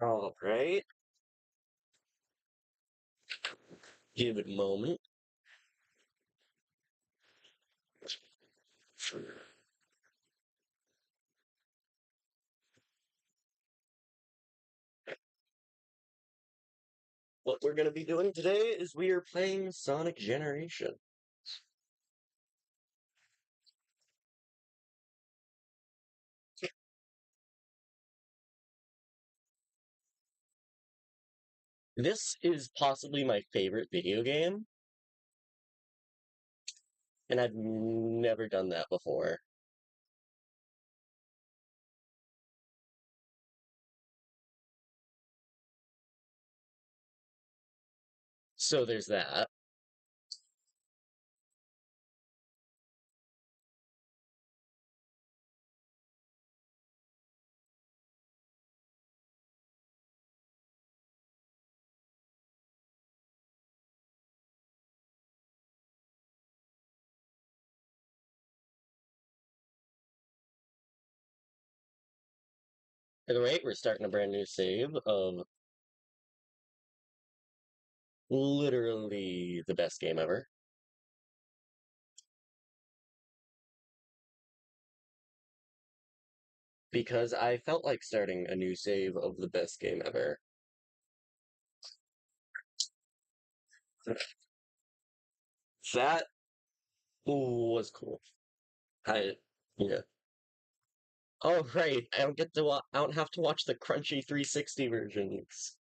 All right. Give it a moment. What we're going to be doing today is we are playing Sonic Generation. This is possibly my favorite video game, and I've never done that before. So there's that. All right, we're starting a brand new save of literally the best game ever. Because I felt like starting a new save of the best game ever. That was cool. I, yeah. Oh, right. I don't get to I don't have to watch the crunchy 360 versions.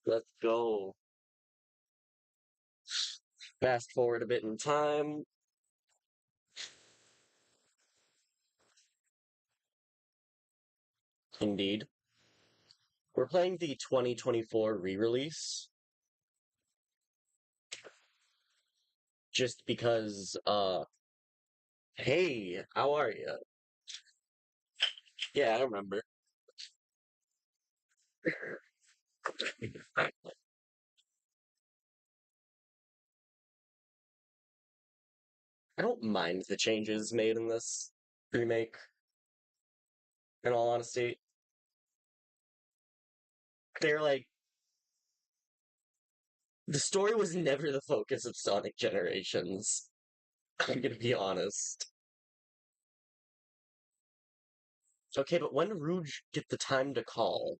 Let's go. Fast forward a bit in time. Indeed. We're playing the 2024 re-release just because hey, how are you? Yeah, I remember. I don't mind the changes made in this remake, in all honesty. They're like the story was never the focus of Sonic Generations. I'm gonna be honest. Okay, but when did Rouge get the time to call?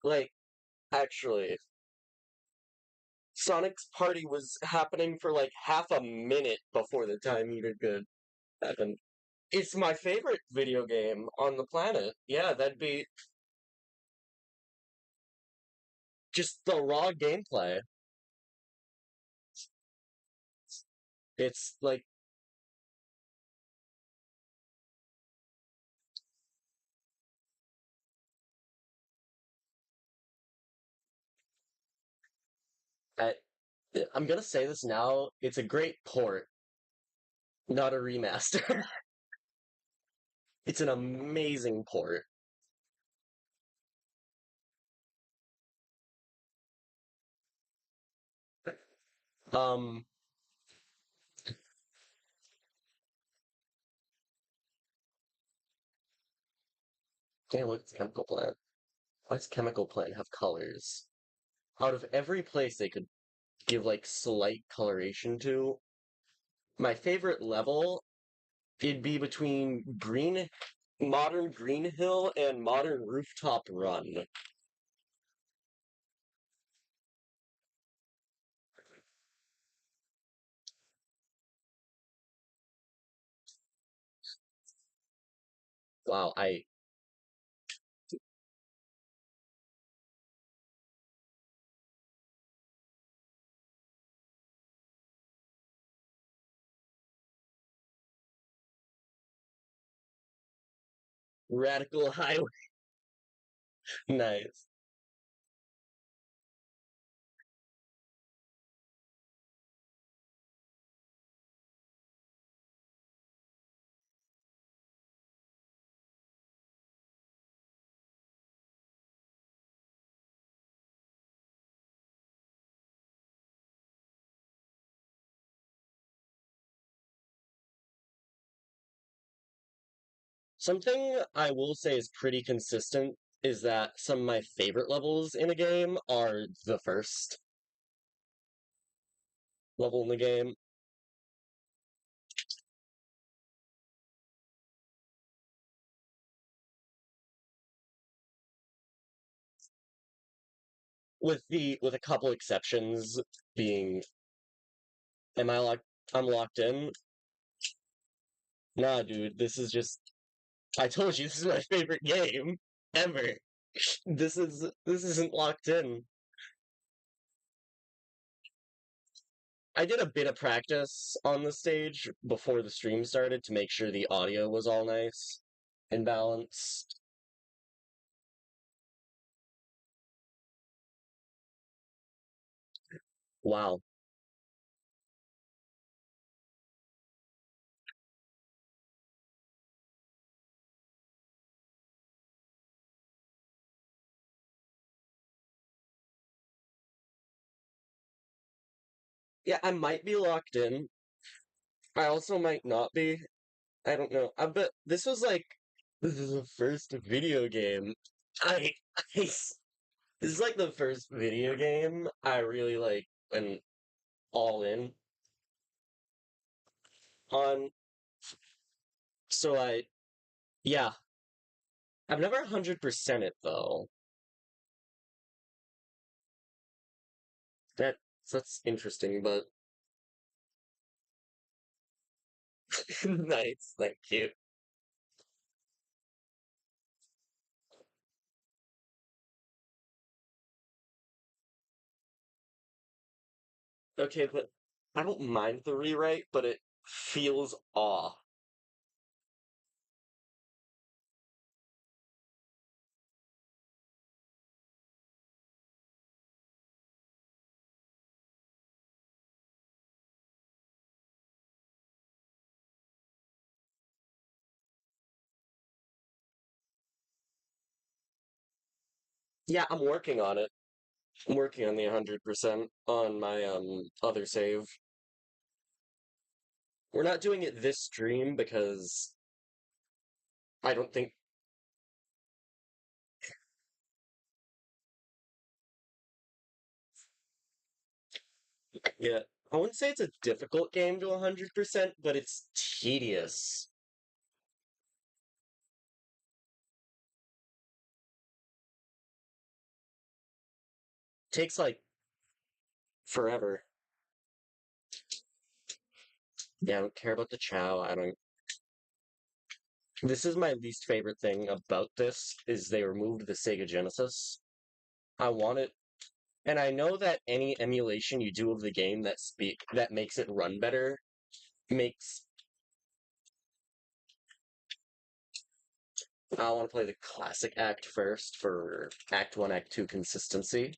Like, actually, Sonic's party was happening for like half a minute before the time Eater could happen. It's my favorite video game on the planet. Yeah, that'd be just the raw gameplay. It's like I, I'm gonna say this now. It's a great port, not a remaster. It's an amazing port. Um, damn, what's Chemical Plant? Why does Chemical Plant have colors? Out of every place they could give like slight coloration to, my favorite level it'd be between modern Green Hill and modern Rooftop Run. Wow, I Radical Highway. Nice. Something I will say is pretty consistent is that some of my favorite levels in a game are the first level in the game. With a couple exceptions being, am I locked? I'm locked in. Nah, dude, this is just. I told you this is my favorite game ever. This isn't locked in. I did a bit of practice on the stage before the stream started to make sure the audio was all nice and balanced. Wow. Yeah, I might be locked in. I also might not be. I don't know. I bet this is the first video game. I, this is like the first video game I really like and all in on. So yeah, I've never 100% it though. That that's interesting, but nice, thank you. Okay, but I don't mind the rewrite, but it feels off. Yeah, I'm working on it. I'm working on the 100% on my other save. We're not doing it this stream because I don't think. Yeah, I wouldn't say it's a difficult game to 100%, but it's tedious. Takes like forever. Yeah, I don't care about the Chow. I don't. This is my least favorite thing about this is they removed the Sega Genesis. I want it, and I know that any emulation you do of the game that makes it run better makes. I want to play the classic Act first for Act 1, Act 2 consistency.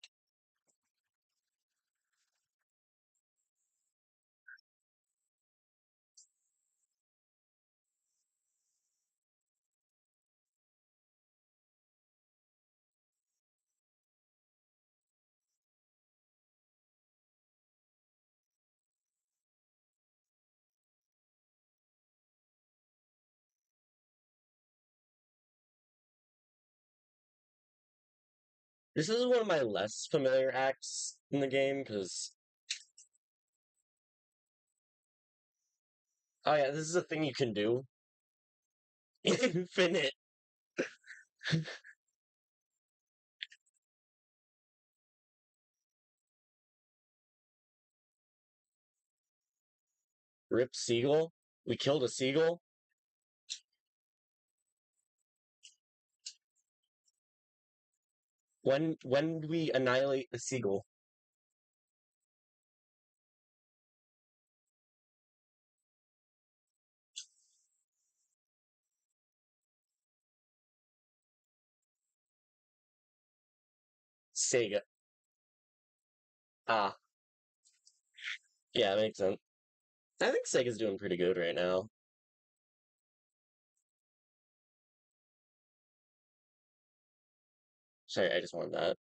This is one of my less familiar acts in the game because, oh yeah, this is a thing you can do. Infinite. Rip Seagull. We killed a seagull. When did we annihilate a seagull? Sega. Ah, yeah, makes sense. I think Sega's doing pretty good right now. Sorry, I just wanted that.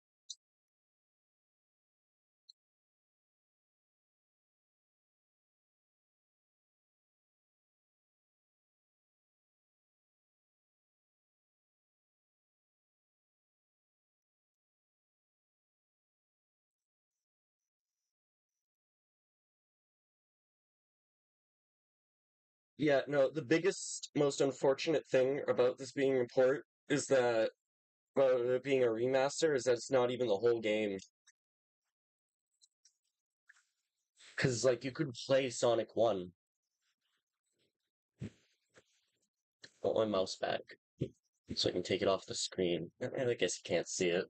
Yeah, no, the biggest, most unfortunate thing about this being a port is that, well, it being a remaster, is that it's not even the whole game. Because, like, you could play Sonic 1. Put my mouse back so I can take it off the screen. And I guess you can't see it.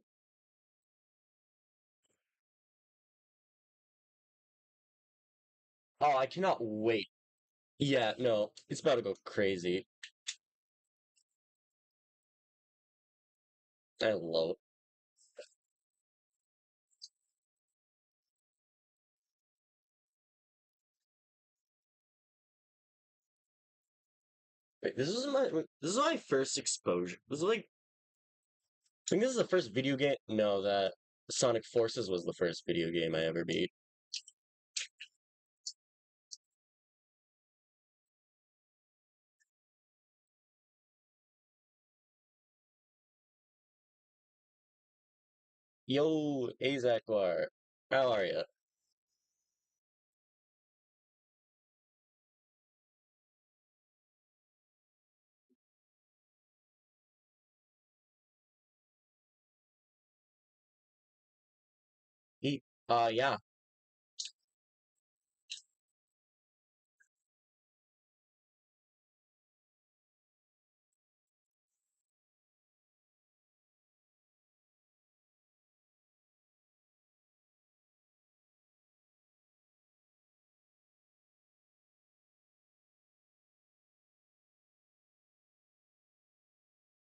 Oh, I cannot wait. Yeah, no, it's about to go crazy. I love it. Wait, this is my first exposure. This is like I think this is the first video game. No, that Sonic Forces was the first video game I ever beat. Yo, Azakbar, how are you? He, yeah.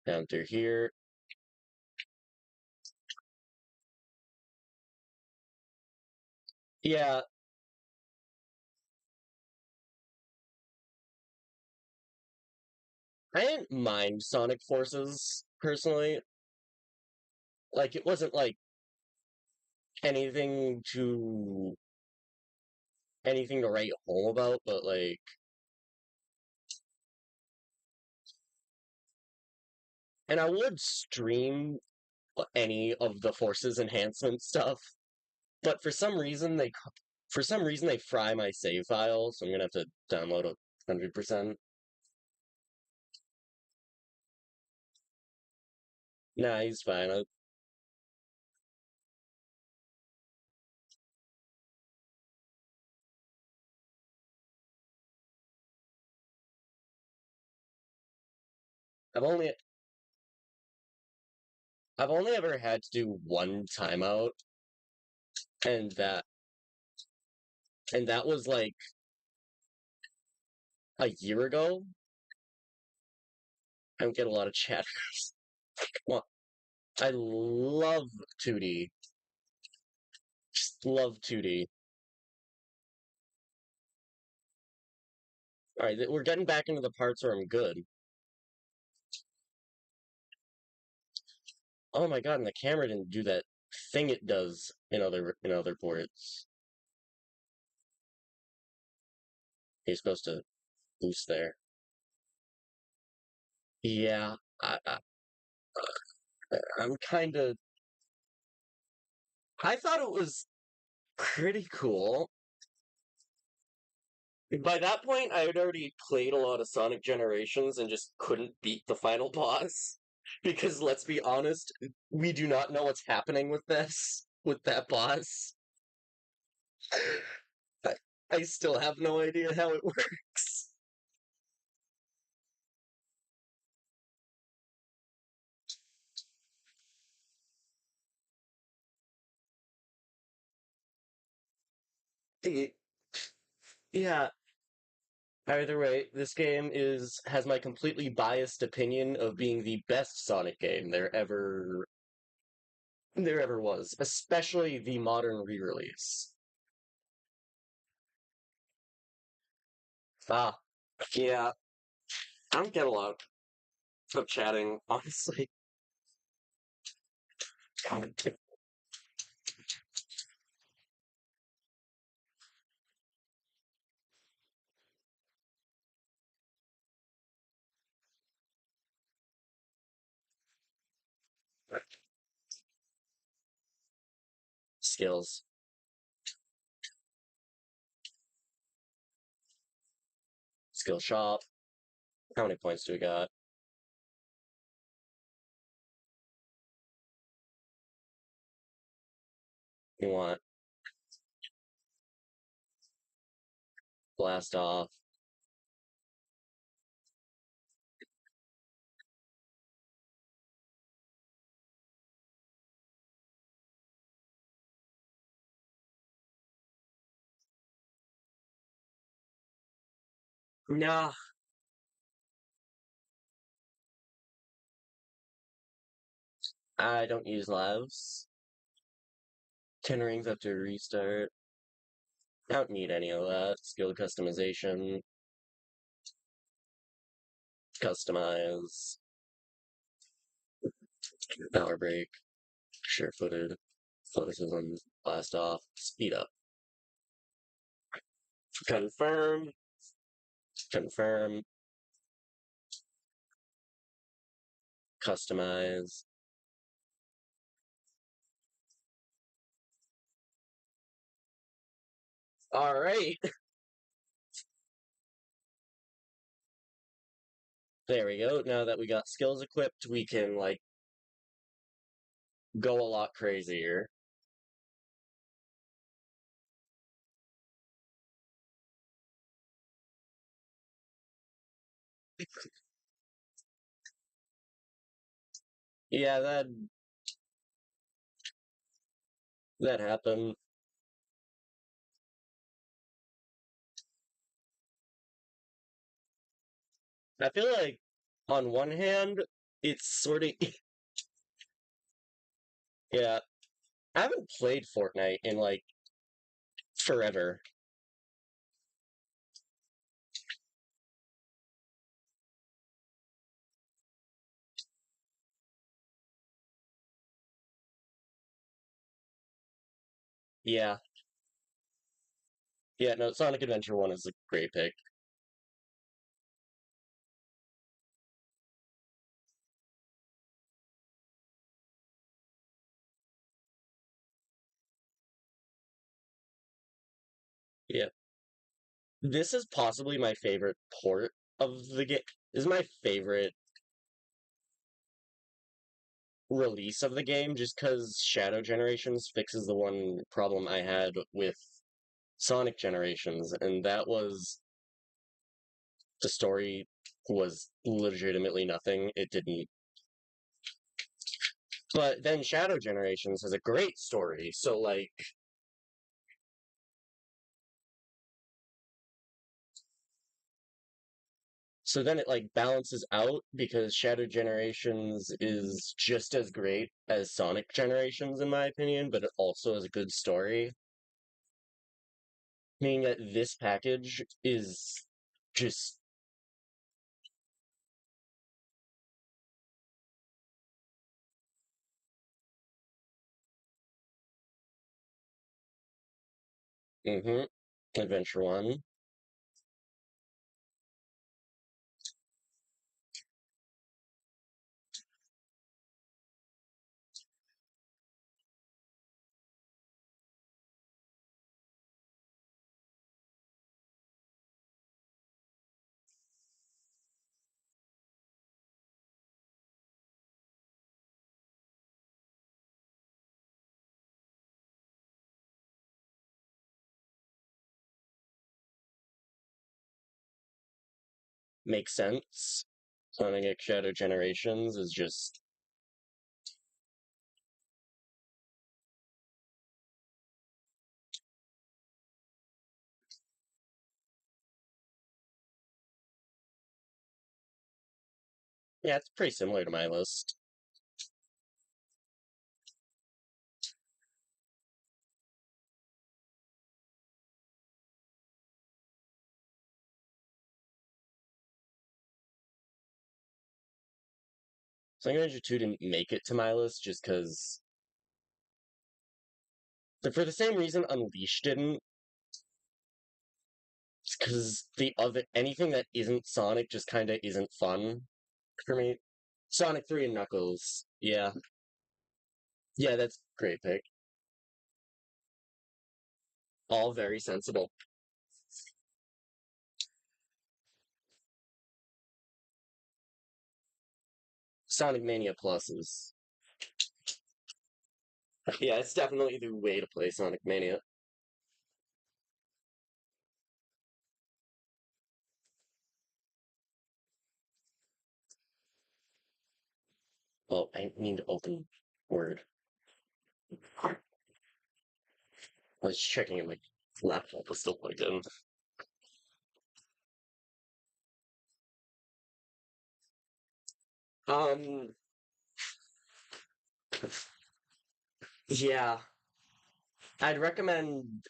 Down through here. Yeah, I didn't mind Sonic Forces personally. Like, it wasn't like anything to anything to write home about, but like, and I would stream any of the Forces enhancement stuff, but for some reason they fry my save file, so I'm gonna have to download 100%. Nah, he's fine. I've only I've only ever had to do one timeout, and that was like a year ago. I don't get a lot of chat. Well, I love 2D. Just love 2D. All right, we're getting back into the parts where I'm good. Oh my god, and the camera didn't do that thing it does in other ports. You're supposed to boost there. Yeah, I'm kind of. I thought it was pretty cool. By that point, I had already played a lot of Sonic Generations and just couldn't beat the final boss. Because let's be honest, we do not know what's happening with that boss. I, I still have no idea how it works. Yeah, either way, this game is has my completely biased opinion of being the best Sonic game there ever was, especially the modern re-release. Ah, yeah, I don't get a lot of chatting, honestly. Skills. Skill shop. How many points do we got? We want blast off. Nah, I don't use lives. 10 rings after restart. I don't need any of that. Skill customization. Customize. Power break. Sure footed. Athleticism. Blast off. Speed up. Confirm. Confirm. Customize. Alright. There we go. Now that we got skills equipped, we can, like, go a lot crazier. Yeah, that happened. I feel like, on one hand, it's sort of yeah. I haven't played Fortnite in like forever. Yeah, yeah. No, Sonic Adventure 1 is a great pick. Yeah, this is possibly my favorite port of the game. This is my favorite release of the game, just because Shadow Generations fixes the one problem I had with Sonic Generations, and that was the story was legitimately nothing. It didn't. But then Shadow Generations has a great story, so like so then it like balances out because Shadow Generations is just as great as Sonic Generations in my opinion, but it also has a good story. Meaning that this package is just mm-hmm. Adventure One. Makes sense. Sonic X Shadow Generations is just yeah, it's pretty similar to my list. Sonic Adventure 2 didn't make it to my list just because for the same reason Unleashed didn't, because the other anything that isn't Sonic just kind of isn't fun for me. Sonic 3 and Knuckles. Yeah. Yeah, that's a great pick. All very sensible. Sonic Mania Pluses. Yeah, it's definitely the way to play Sonic Mania. Oh, I need to open Word. I was checking if my laptop was still plugged in. Um, yeah, I'd recommend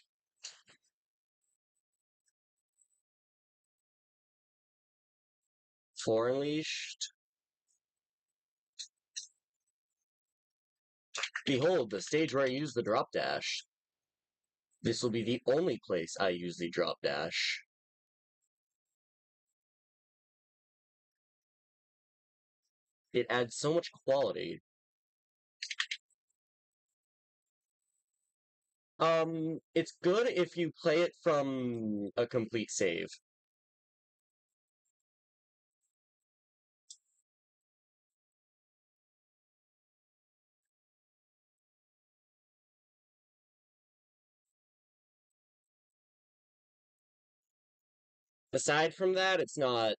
For Unleashed. Behold, the stage where I use the drop dash. This will be the only place I use the drop dash. It adds so much quality. It's good if you play it from a complete save. Aside from that, it's not.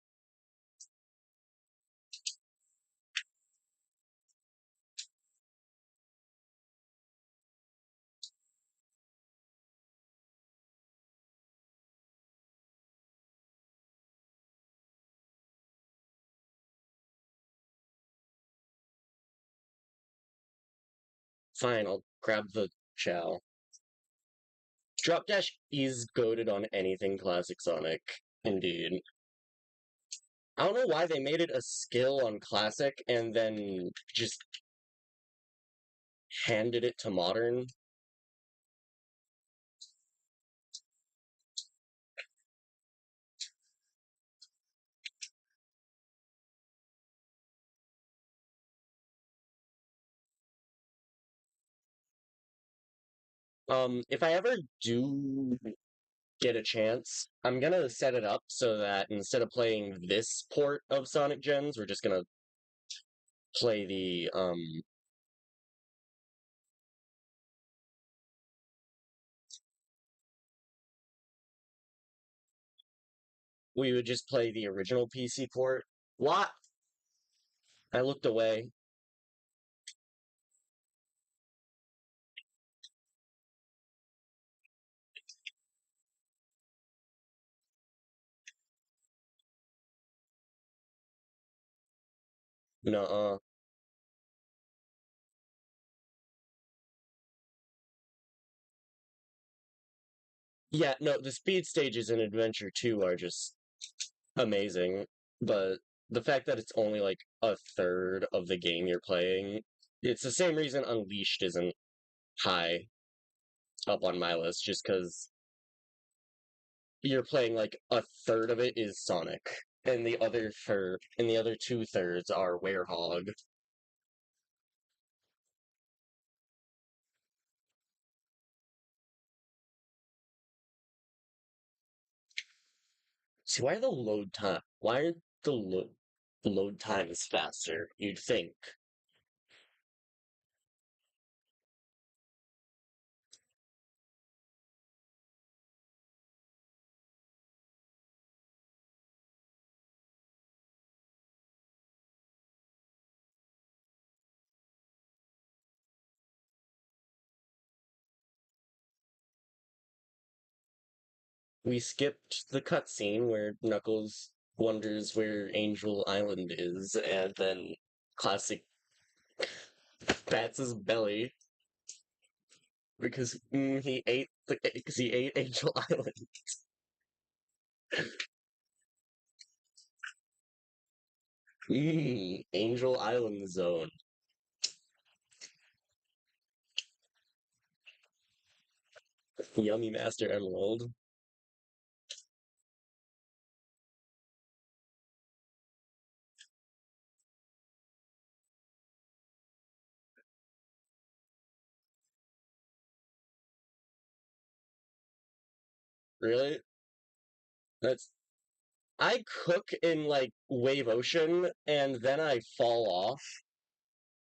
Fine, I'll grab the Chow. Drop dash is goaded on anything classic Sonic. Indeed. I don't know why they made it a skill on classic and then just handed it to modern. If I ever do get a chance, I'm gonna set it up so that instead of playing this port of Sonic Gens, we're just gonna play the we would just play the original PC port. What? I looked away. Nuh-uh. Yeah, no, the speed stages in Adventure 2 are just amazing, but the fact that it's only like a third of the game you're playing, it's the same reason Unleashed isn't high up on my list, just because you're playing like a third of it is Sonic, and the other two thirds are Werehog. See, why are load times faster? You'd think. We skipped the cutscene where Knuckles wonders where Angel Island is, and then classic bats his belly because he ate Angel Island. Angel Island Zone. Yummy Master Emerald. Really? That's I cook in like Wave Ocean and then I fall off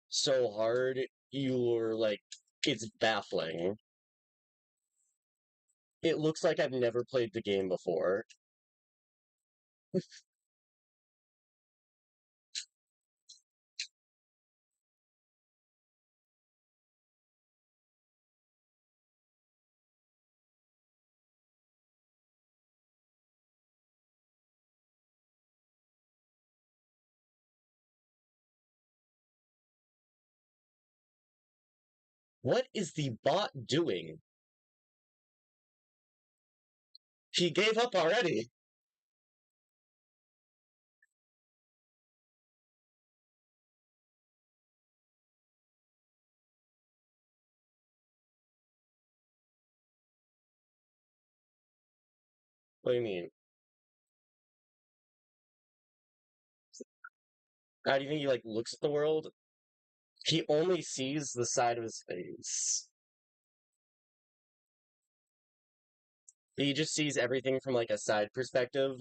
so hard you're like it's baffling. It looks like I've never played the game before. What is the bot doing? He gave up already. What do you mean? How do you think he like looks at the world? He only sees the side of his face. He just sees everything from like a side perspective.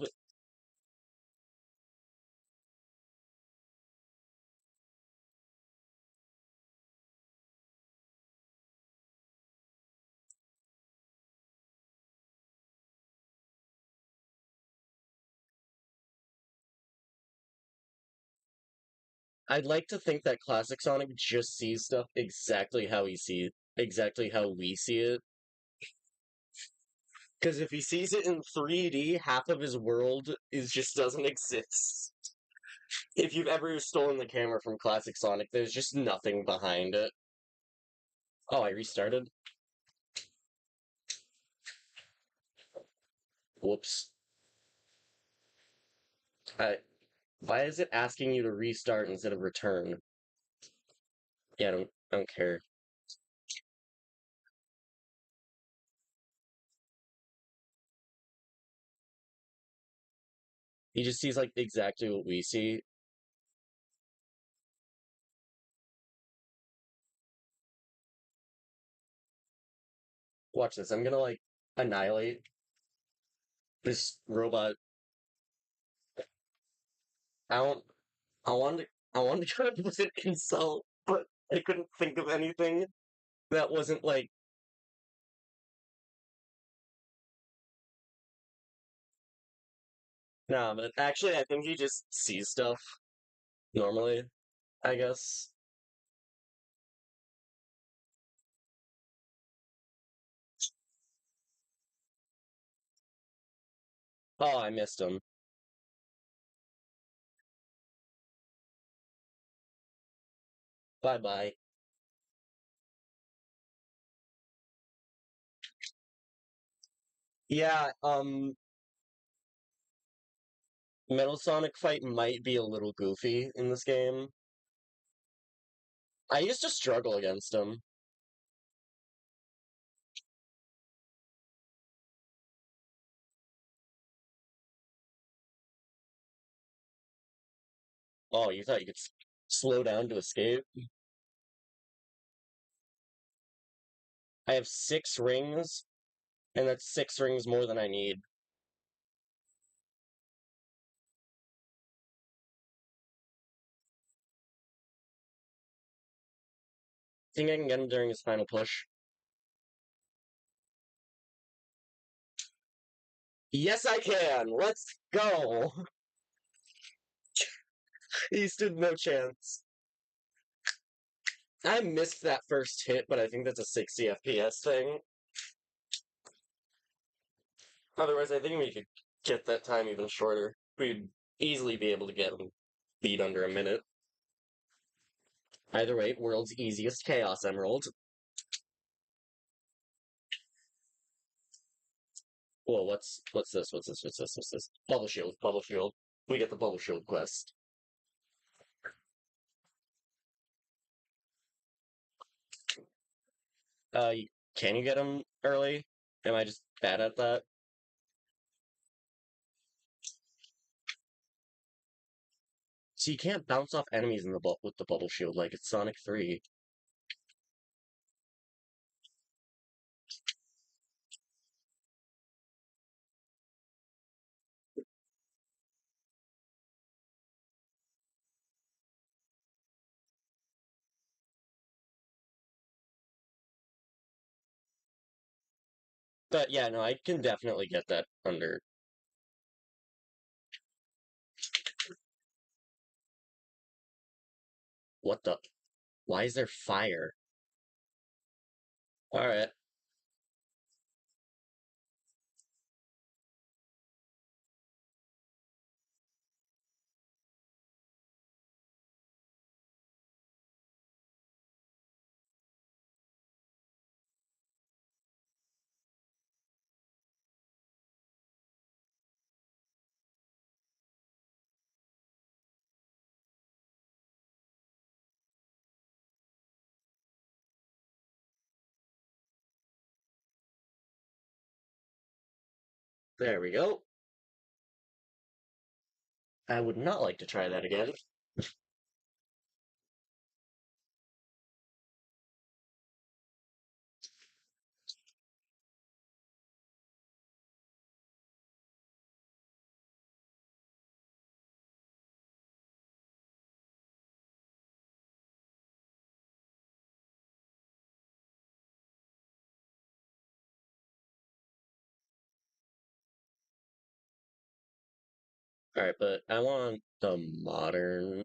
I'd like to think that Classic Sonic just sees stuff exactly how we see it. Because if he sees it in 3D, half of his world is just doesn't exist. If you've ever stolen the camera from Classic Sonic, there's just nothing behind it. Oh, I restarted? Whoops. I, why is it asking you to restart instead of return? Yeah, I don't care. He just sees like exactly what we see. Watch this. I'm gonna like annihilate this robot. I don't. I wanted to go with an insult, but I couldn't think of anything that wasn't like. Nah, but actually, I think he just sees stuff normally. I guess. Oh, I missed him. Bye bye. Yeah. Metal Sonic fight might be a little goofy in this game. I used to struggle against him. Oh, you thought you could slow down to escape? I have 6 rings, and that's 6 rings more than I need. Think I can get him during his final push? Yes, I can! Let's go! He stood no chance. I missed that first hit, but I think that's a 60 FPS thing. Otherwise, I think we could get that time even shorter. We'd easily be able to get him beat under a minute. Either way, world's easiest Chaos Emerald. Whoa, what's this? What's this? Bubble Shield, Bubble Shield. We get the Bubble Shield quest. Uh, can you get him early? Am I just bad at that? So you can't bounce off enemies in the with the Bubble Shield like it's Sonic 3. But yeah, no, I can definitely get that under. What the? Why is there fire? Alright. There we go. I would not like to try that again. Alright, but I want the modern.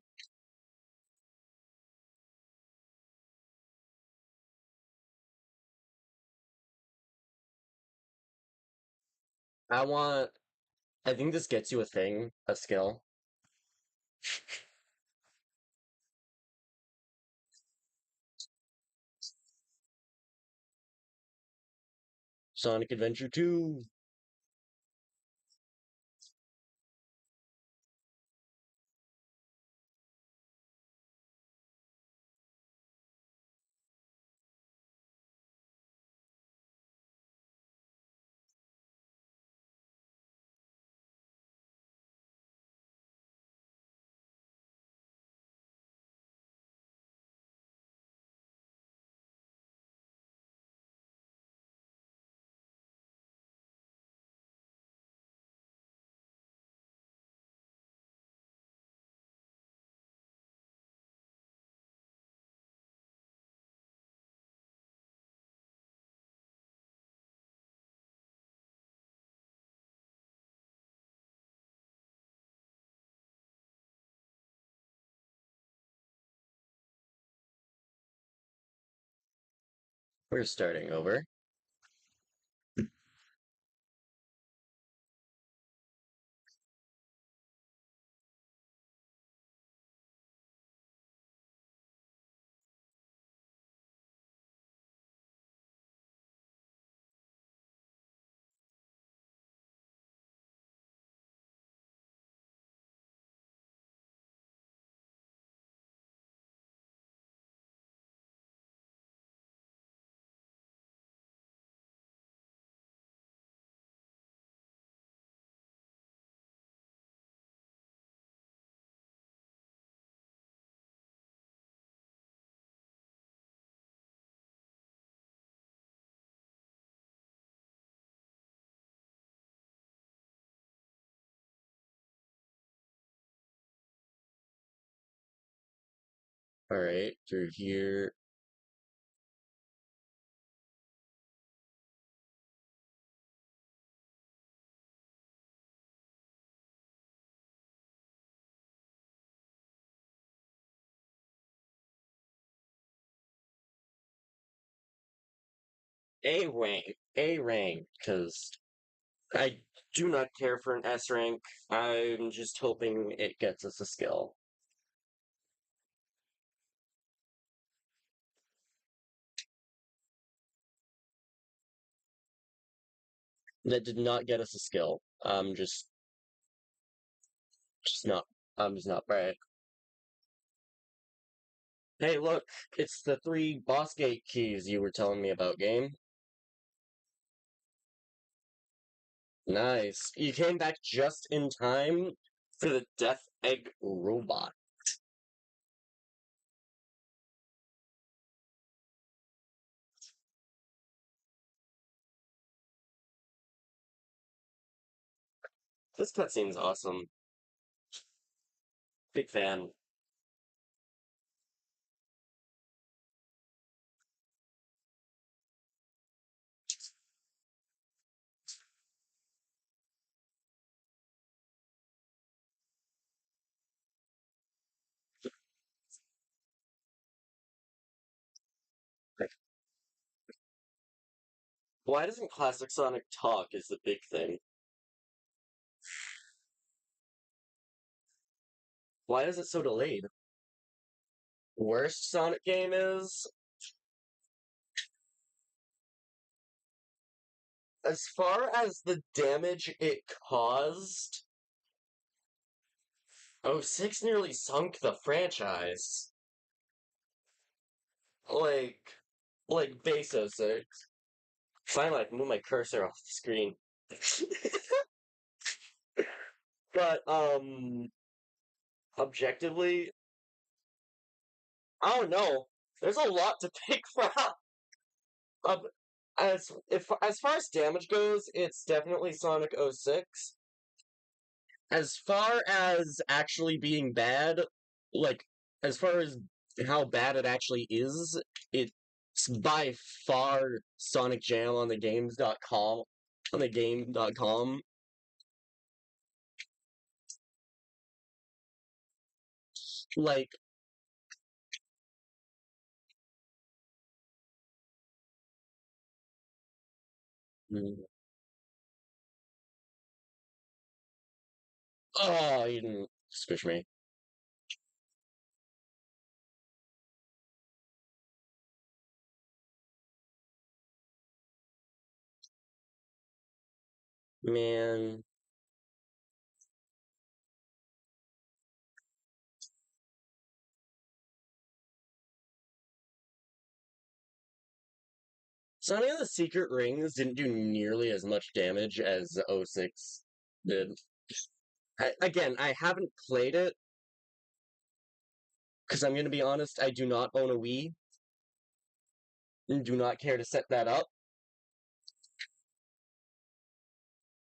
I want. I think this gets you a thing, a skill. Sonic Adventure 2. We're starting over. Alright, through here. A rank. A rank, because I do not care for an S rank. I'm just hoping it gets us a skill. That did not get us a skill. Just not. I'm just not right. Hey, look, it's the three boss gate keys you were telling me about, game. Nice. You came back just in time for the Death Egg robot. This cutscene's awesome. Big fan. Why doesn't Classic Sonic talk is the big thing. Why is it so delayed? Worst Sonic game is, as far as the damage it caused, oh, 6 nearly sunk the franchise. Like, like base 06. Finally, I can move my cursor off the screen. But, objectively, I don't know. There's a lot to pick from. Um, as far as damage goes, it's definitely Sonic 06. As far as actually being bad, like as far as how bad it actually is, it's by far Sonic Jam on the games.com on the game.com. Like oh, you didn't squish me. Man. Sonic and the Secret Rings didn't do nearly as much damage as '06 did. Again, I haven't played it because I'm going to be honest, I do not own a Wii and do not care to set that up.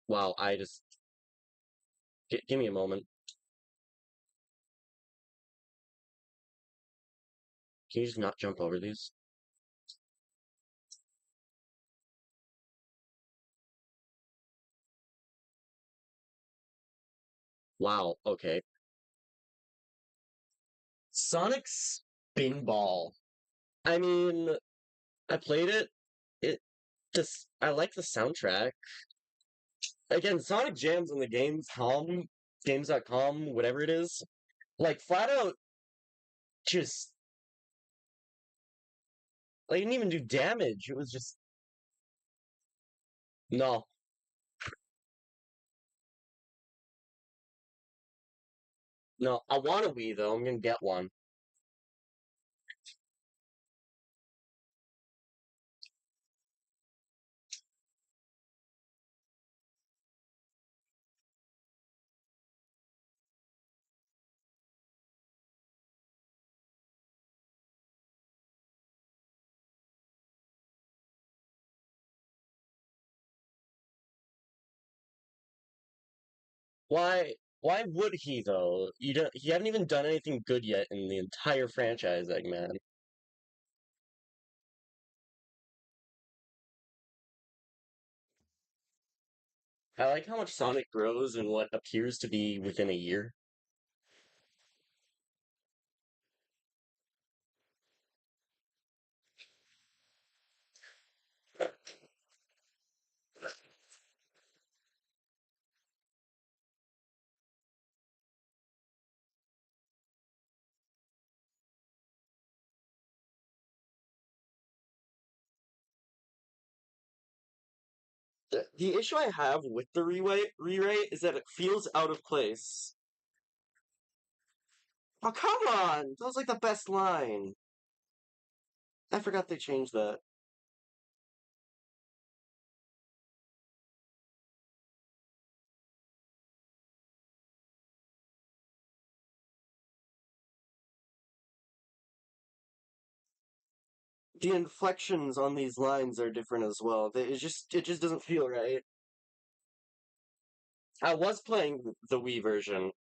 Wow, I just give me a moment. Can you just not jump over these? Wow, okay. Sonic Spinball. I mean, I played it. It just I like the soundtrack. Again, Sonic Jams on the games.com, whatever it is. Like flat out just like, it didn't even do damage. It was just no. No. I want a Wii though. I'm gonna get one. Why would he though? He hadn't even done anything good yet in the entire franchise, Eggman. I like how much Sonic grows in what appears to be within a year. The issue I have with the rewrite is that it feels out of place. Oh, come on! That was like the best line. I forgot they changed that. The inflections on these lines are different as well. It just doesn't feel right. I was playing the Wii version.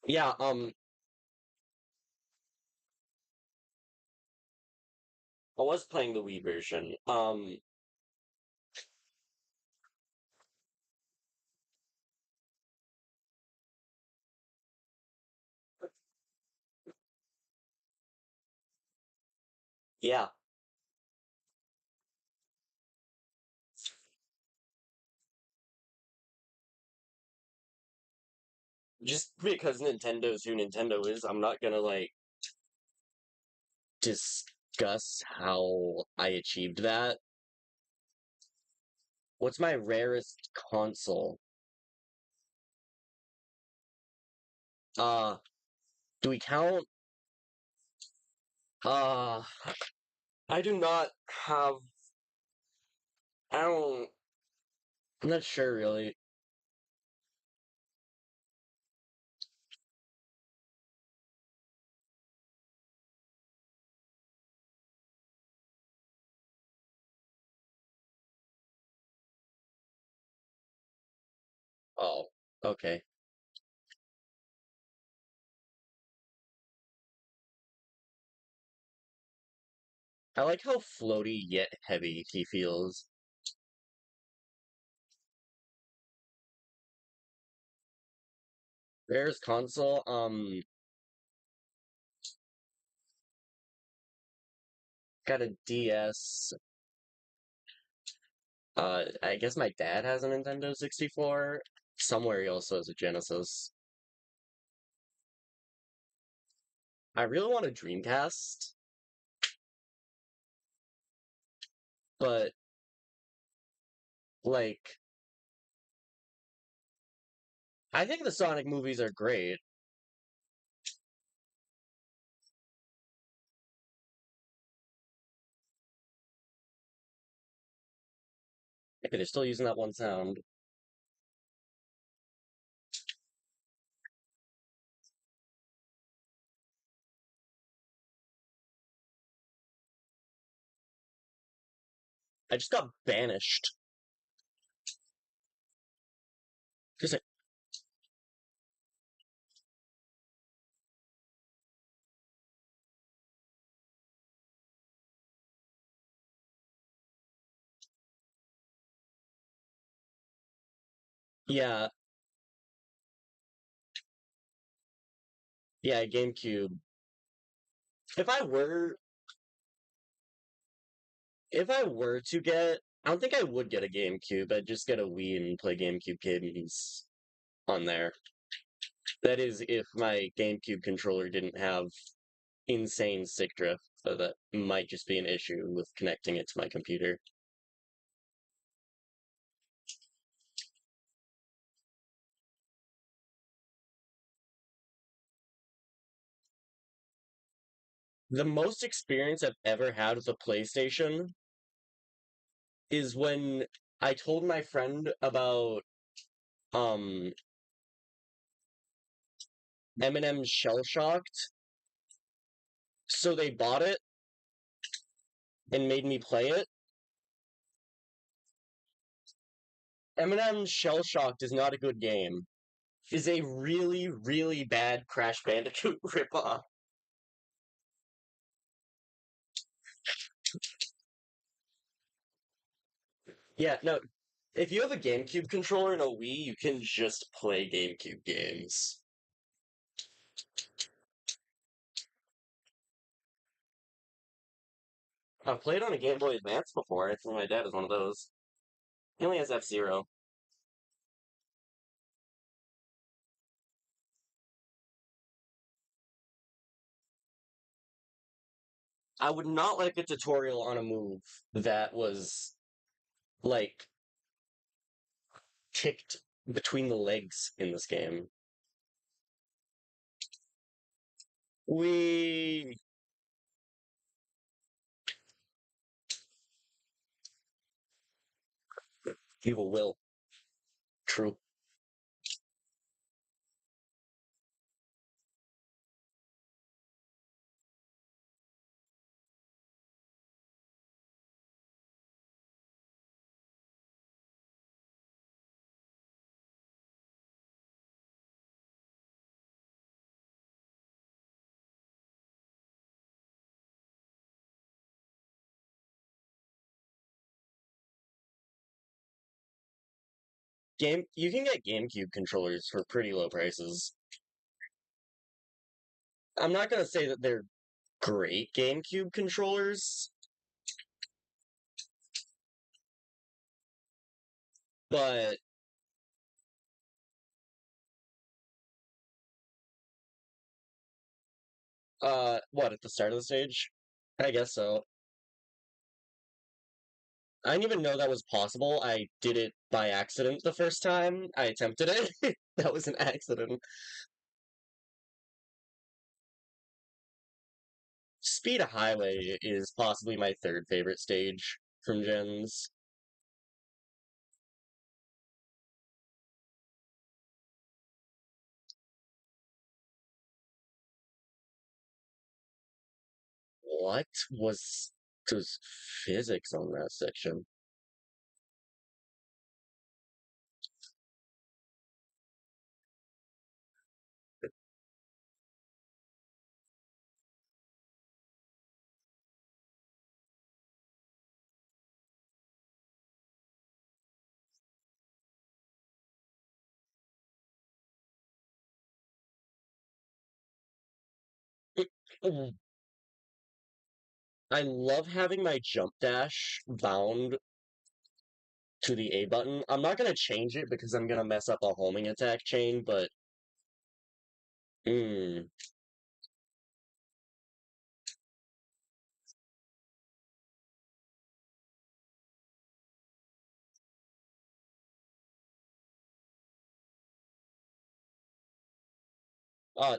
Yeah, I was playing the Wii version. Yeah, just because Nintendo's who Nintendo is, I'm not gonna like discuss how I achieved that. What's my rarest console? Uh, do we count? Uh, I do not have. I don't. I'm not sure really. Oh, okay. I like how floaty yet heavy he feels. Rarest console, got a DS. I guess my dad has a Nintendo 64. Somewhere he also has a Genesis. I really want a Dreamcast, but like, I think the Sonic movies are great. Maybe they're still using that one sound. I just got banished. Just like, yeah, yeah, GameCube. If I were, if I were to get, I don't think I would get a GameCube. I'd just get a Wii and play GameCube games on there. That is, if my GameCube controller didn't have insane stick drift, so that might just be an issue with connecting it to my computer. The most experience I've ever had with a PlayStation is when I told my friend about um Eminem's Shell Shocked, so they bought it and made me play it. Eminem's Shell Shocked is not a good game. Is a really, really bad Crash Bandicoot ripoff. Yeah, no. If you have a GameCube controller and a Wii, you can just play GameCube games. I've played on a Game Boy Advance before. I think my dad is one of those. He only has F-Zero. I would not like a tutorial on a move that was like kicked between the legs in this game. We People will. True. Game you can get GameCube controllers for pretty low prices. I'm not gonna say that they're great GameCube controllers, but what, at the start of the stage? I guess so. I didn't even know that was possible. I did it by accident the first time I attempted it. That was an accident. Speed of Highway is possibly my third favorite stage from Gens. What was those physics on that section? I love having my jump dash bound to the A button. I'm not gonna change it because I'm gonna mess up a homing attack chain, but mm,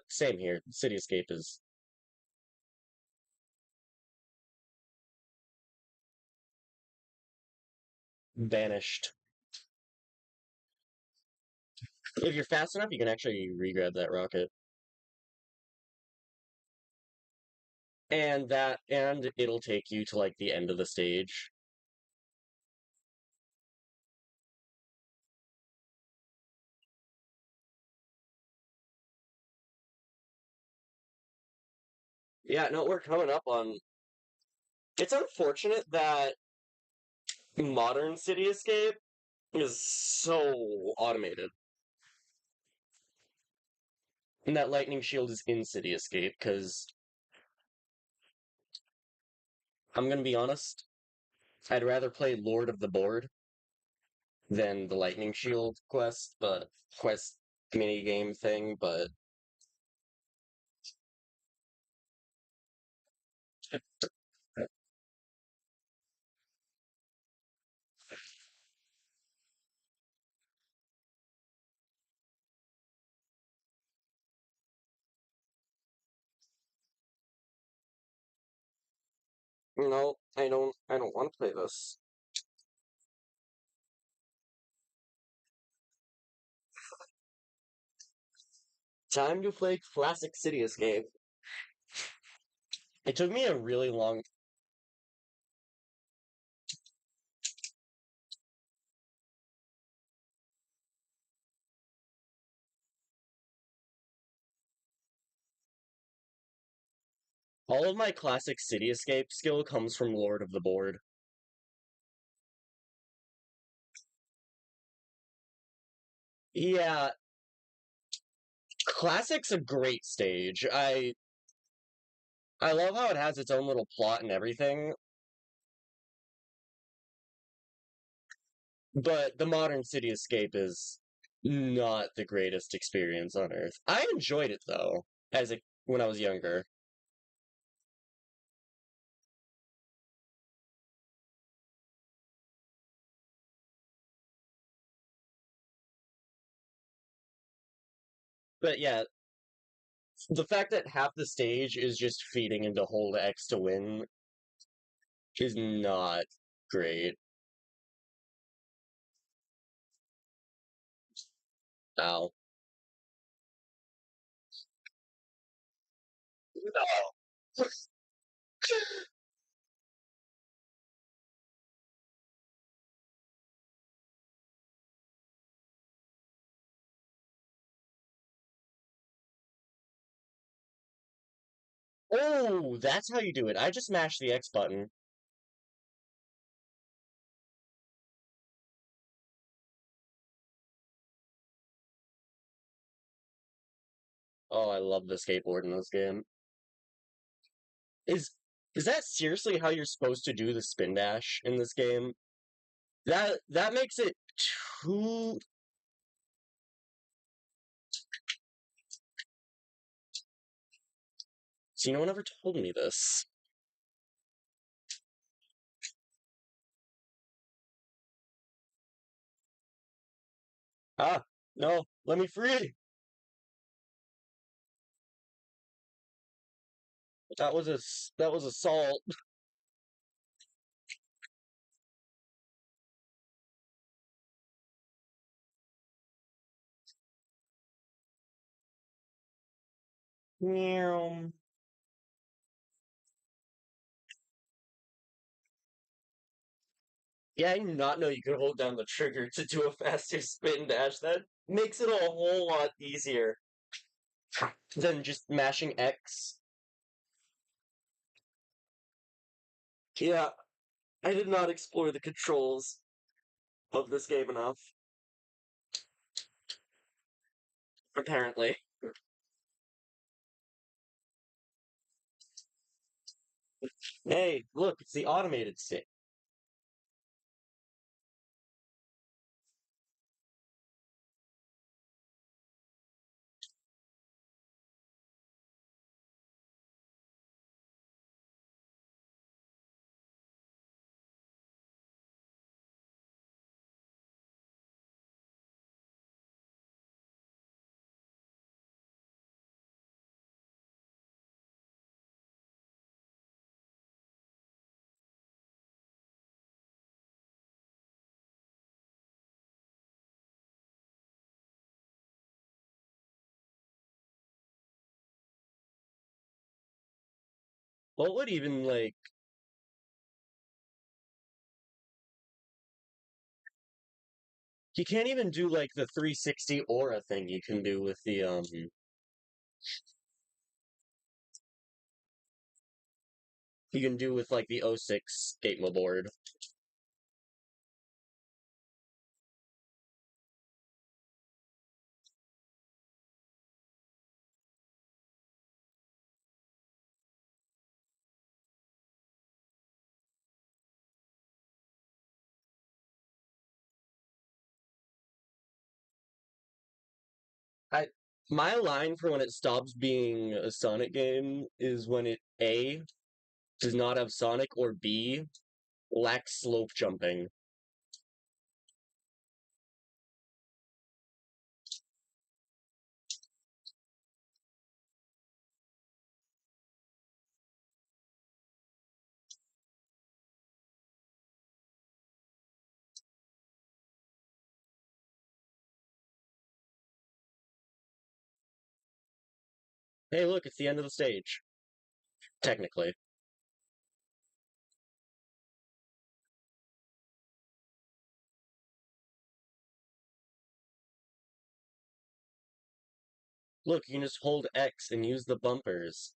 same here. City Escape is vanished. If you're fast enough, you can actually re-grab that rocket. And it'll take you to like the end of the stage. Yeah, no, we're coming up on. It's unfortunate that modern City Escape is so automated. And that Lightning Shield is in City Escape, because I'm gonna be honest, I'd rather play Lord of the Board than the Lightning Shield quest mini game thing, but no, I don't want to play this. Time to play classic City Escape. It took me a really long. All of my classic City Escape skill comes from Lord of the Board. Yeah, Classic's a great stage. I love how it has its own little plot and everything, but the modern City Escape is not the greatest experience on Earth. I enjoyed it though, when I was younger. But yeah, the fact that half the stage is just feeding into hold X to win is not great. Ow. No. Oh, that's how you do it. I just mashed the X button. Oh, I love the skateboard in this game. Is is that seriously how you're supposed to do the spin dash in this game? That makes it too. See, no one ever told me this. Ah, no, let me free. That was assault. Meow. Yeah, I did not know you could hold down the trigger to do a faster spin dash. That makes it a whole lot easier than just mashing X. Yeah, I did not explore the controls of this game enough, apparently. Hey, look, it's the automated stick. What would even like you can't even do like the 360 aura thing you can do with the you can do with like the O6 Gatema board. I my line for when it stops being a Sonic game is when it A does not have Sonic or B lacks slope jumping. Hey, look, it's the end of the stage. Technically. Look, you can just hold X and use the bumpers.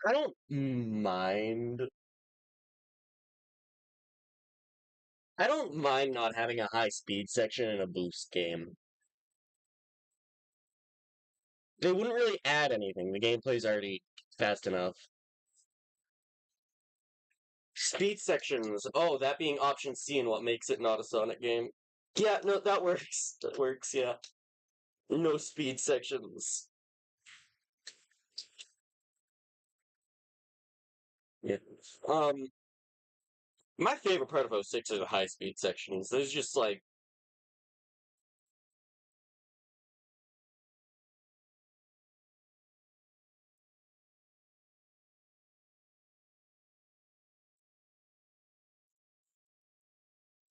I don't mind. I don't mind not having a high speed section in a boost game. They wouldn't really add anything. The gameplay's already fast enough. Speed sections. Oh, that being option C and what makes it not a Sonic game. Yeah, no, that works. That works, yeah. No speed sections. Yeah. Um, my favorite part of O6 are the high speed sections. There's just like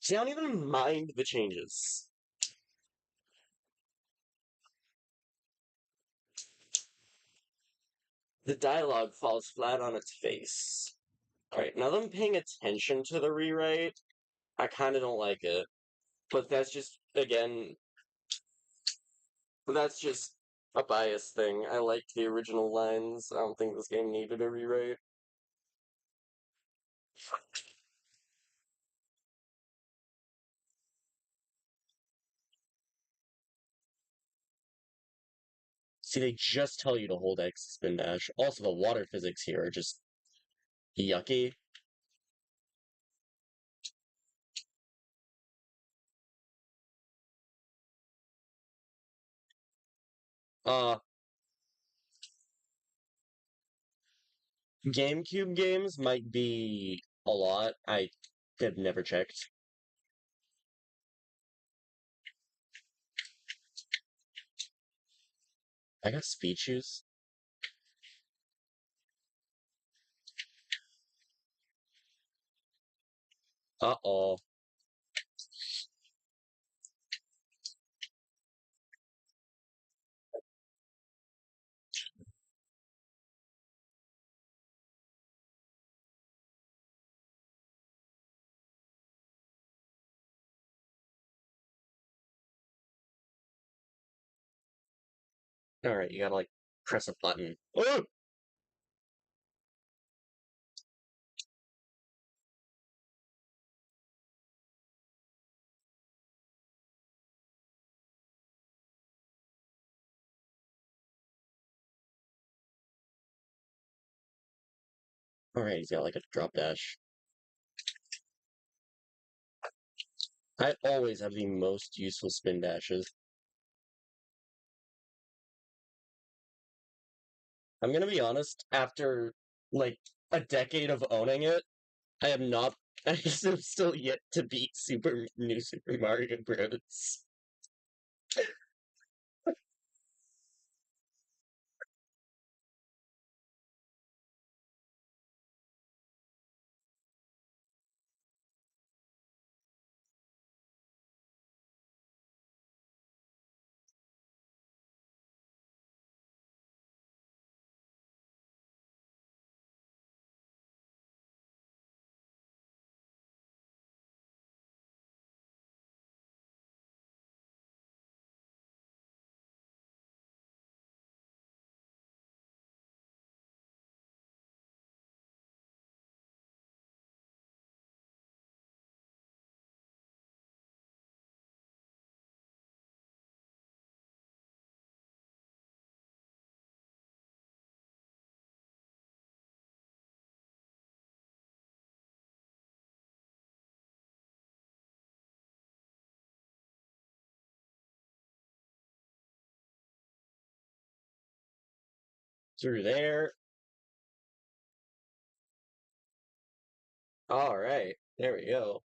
see, I don't even mind the changes. The dialogue falls flat on its face. Alright, now that I'm paying attention to the rewrite, I kind of don't like it. But that's just, again, that's just a bias thing. I liked the original lines. I don't think this game needed a rewrite. See, they just tell you to hold X to spin dash. Also, the water physics here are just yucky. Uh, GameCube games might be a lot. I have never checked. I got speed shoes. Uh-oh. Alright, you gotta, like, press a button. Oh! Alright, he's got, like, a drop dash. I always have the most useful spin dashes. I'm gonna be honest, after, like, a decade of owning it, I am not. I am still yet to beat New Super Mario Bros. Through there. Alright, there we go.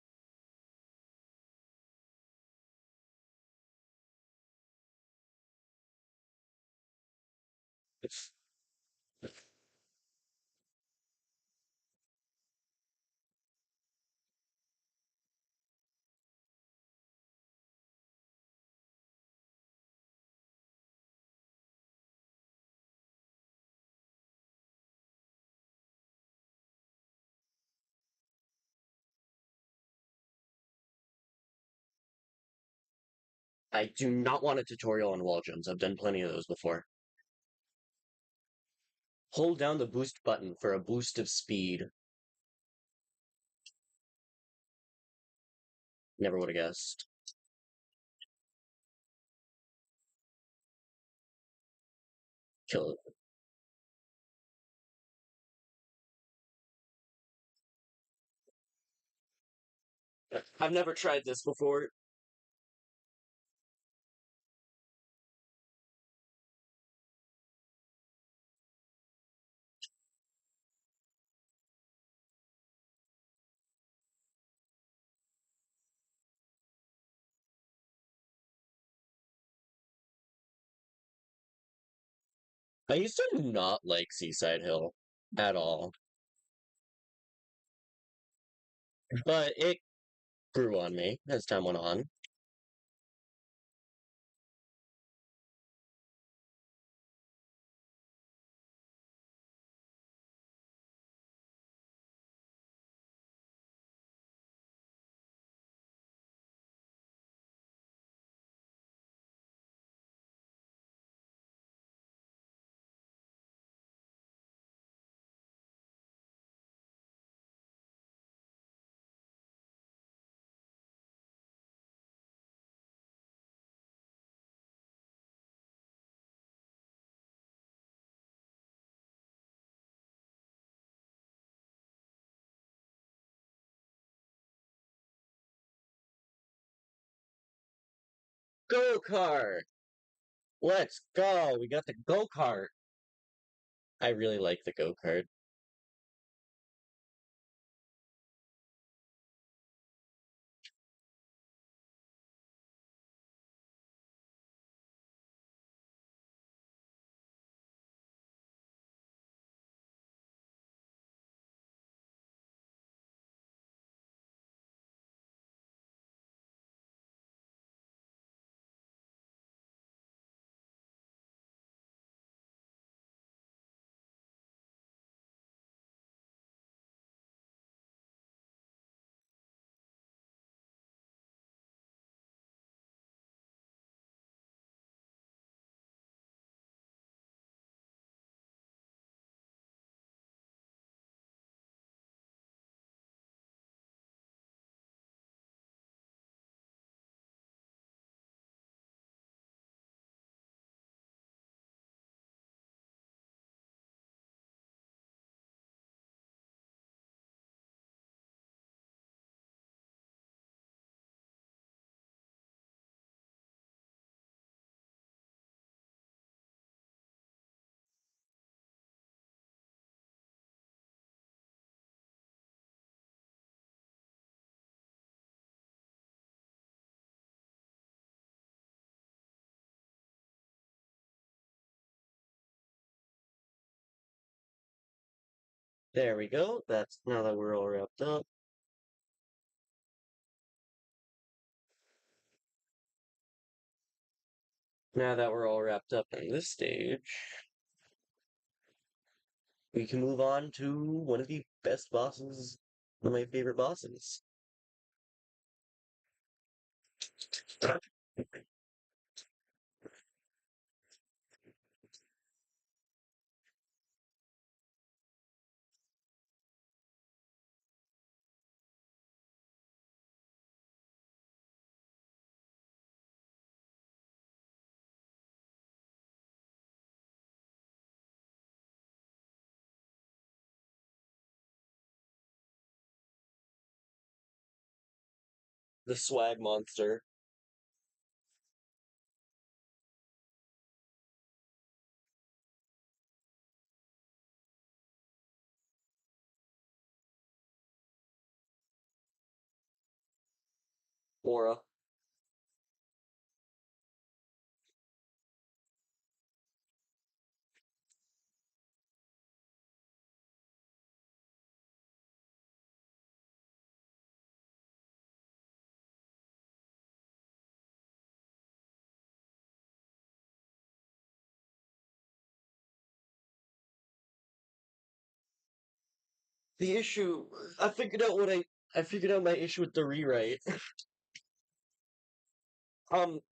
I do not want a tutorial on wall jumps. I've done plenty of those before. Hold down the boost button for a boost of speed. Never would have guessed. Kill it. I've never tried this before. I used to not like Seaside Hill at all, but it grew on me as time went on. Go-kart! Let's go! We got the go-kart! I really like the go-kart. There we go. That's now that we're all wrapped up. Now that we're all wrapped up in this stage, we can move on to one of the best bosses, one of my favorite bosses. The swag monster. Aura. The issue, I figured out I figured out my issue with the rewrite.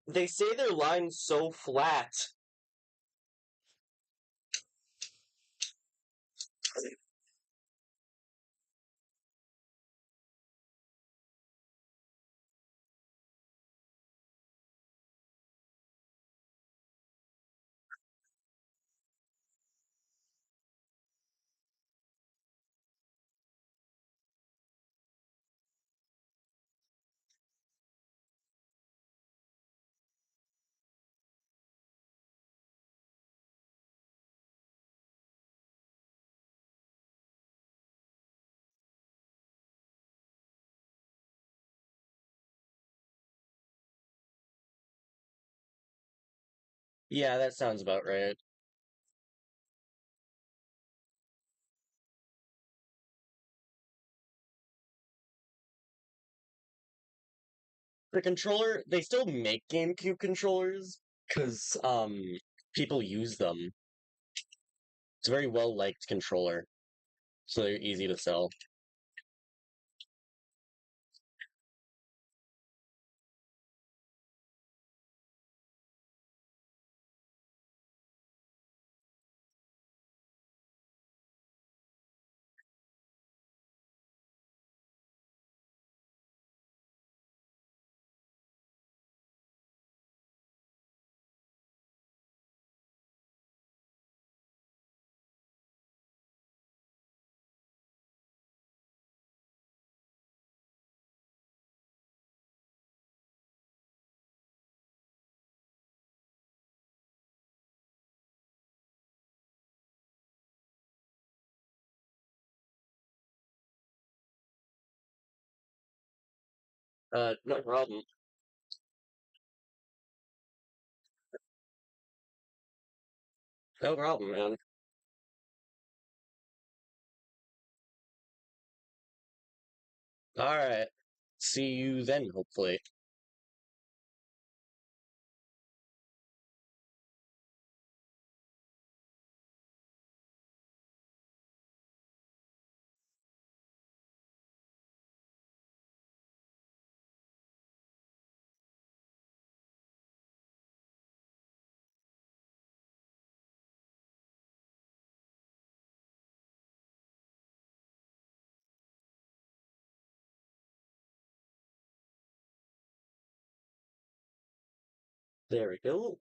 They say their line's so flat. Yeah, that sounds about right. The controller, they still make GameCube controllers because people use them. It's a very well liked controller, so they're easy to sell. No problem. No problem, man. Alright. See you then, hopefully. There we go.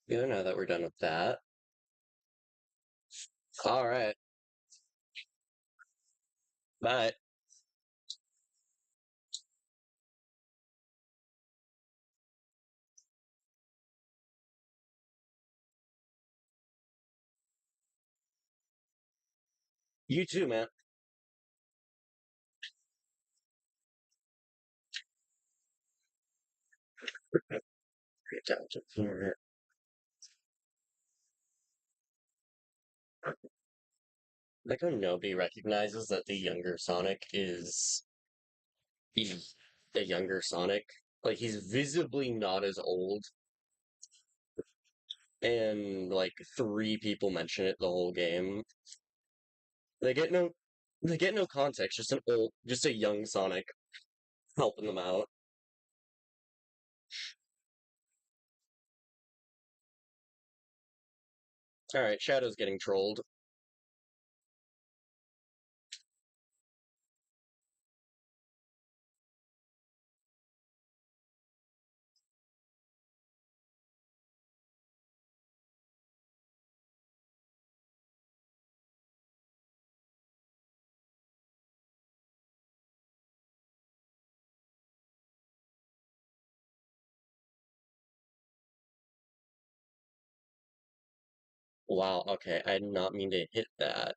Yeah, now that we're done with that. Alright. Bye. You too, man. Like how nobody recognizes that the younger Sonic is the younger Sonic. Like he's visibly not as old, and like three people mention it the whole game. They get no, they get no context. Just a young Sonic helping them out. All right, Shadow's getting trolled. Wow. Okay, I did not mean to hit that.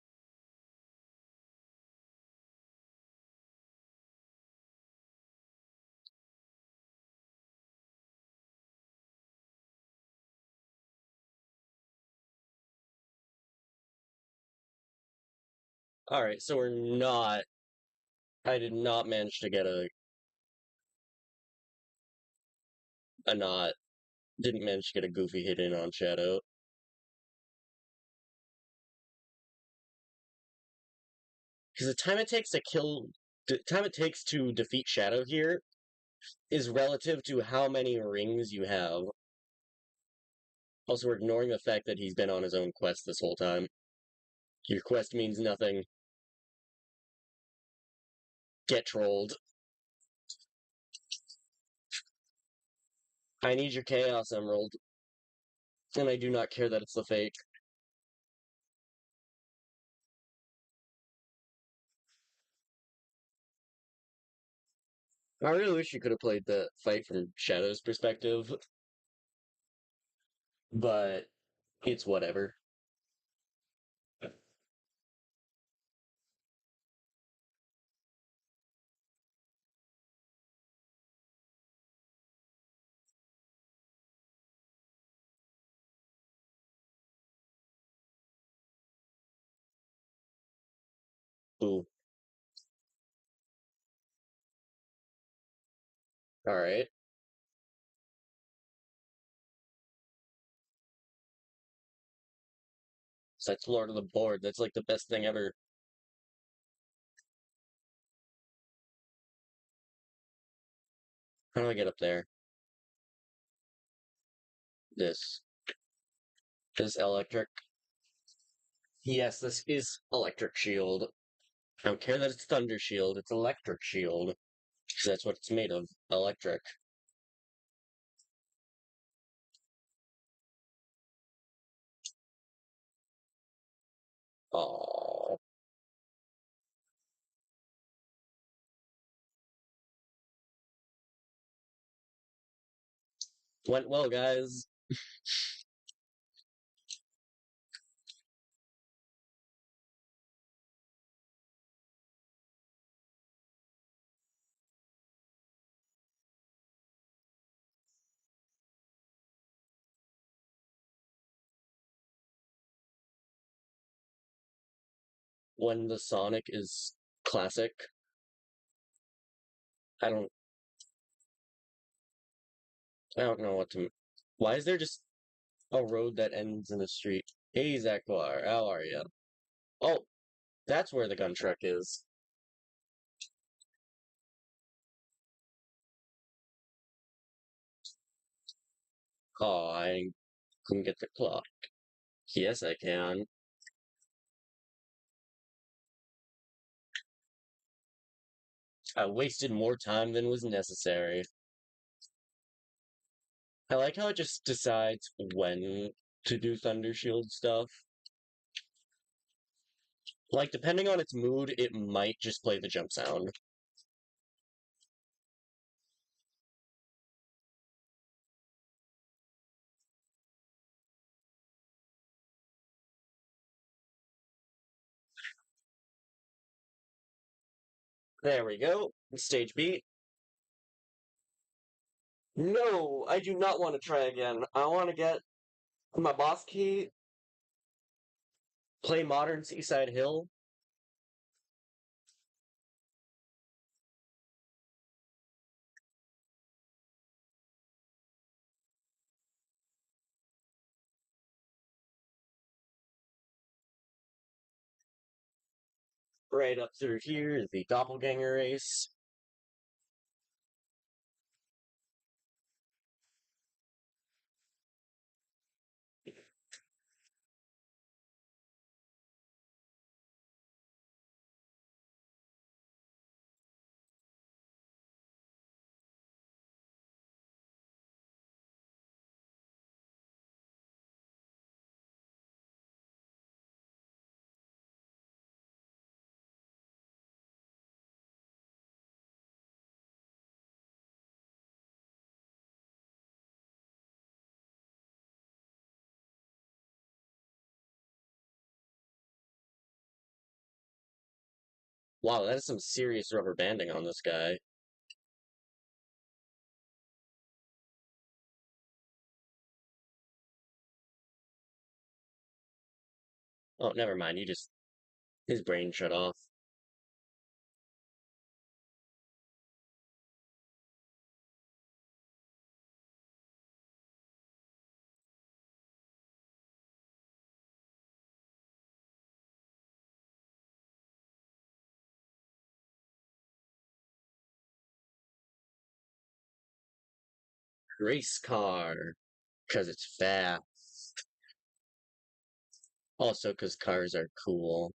All right, so we're not. I did not manage to get a not. Didn't manage to get a goofy hit in on Shadow. Because the time it takes to defeat Shadow here is relative to how many rings you have. Also, we're ignoring the fact that he's been on his own quest this whole time. Your quest means nothing. Get trolled. I need your Chaos Emerald, and I do not care that it's the fake. I really wish you could have played the fight from Shadow's perspective, but it's whatever. Ooh. Alright. So that's Lord of the Board. That's like the best thing ever. How do I get up there? This. This electric. Yes, this is electric shield. I don't care that it's thunder shield, it's electric shield. Because that's what it's made of. Electric. Oh. Went well, guys. when the Sonic is classic. I don't I don't know what to. Why is there just a road that ends in a street? Hey, Zachar, how are you? Oh, that's where the gun truck is. Oh, I couldn't get the clock. Yes, I can. I wasted more time than was necessary. I like how it just decides when to do Thunder Shield stuff. Like, depending on its mood, it might just play the jump sound. There we go. Stage beat. No, I do not want to try again. I want to get my boss key, play Modern Seaside Hill. Right up through here is the Doppelganger race. Wow, that is some serious rubber banding on this guy. Oh, never mind. His brain shut off. Race car. Because it's fast. Also, because cars are cool.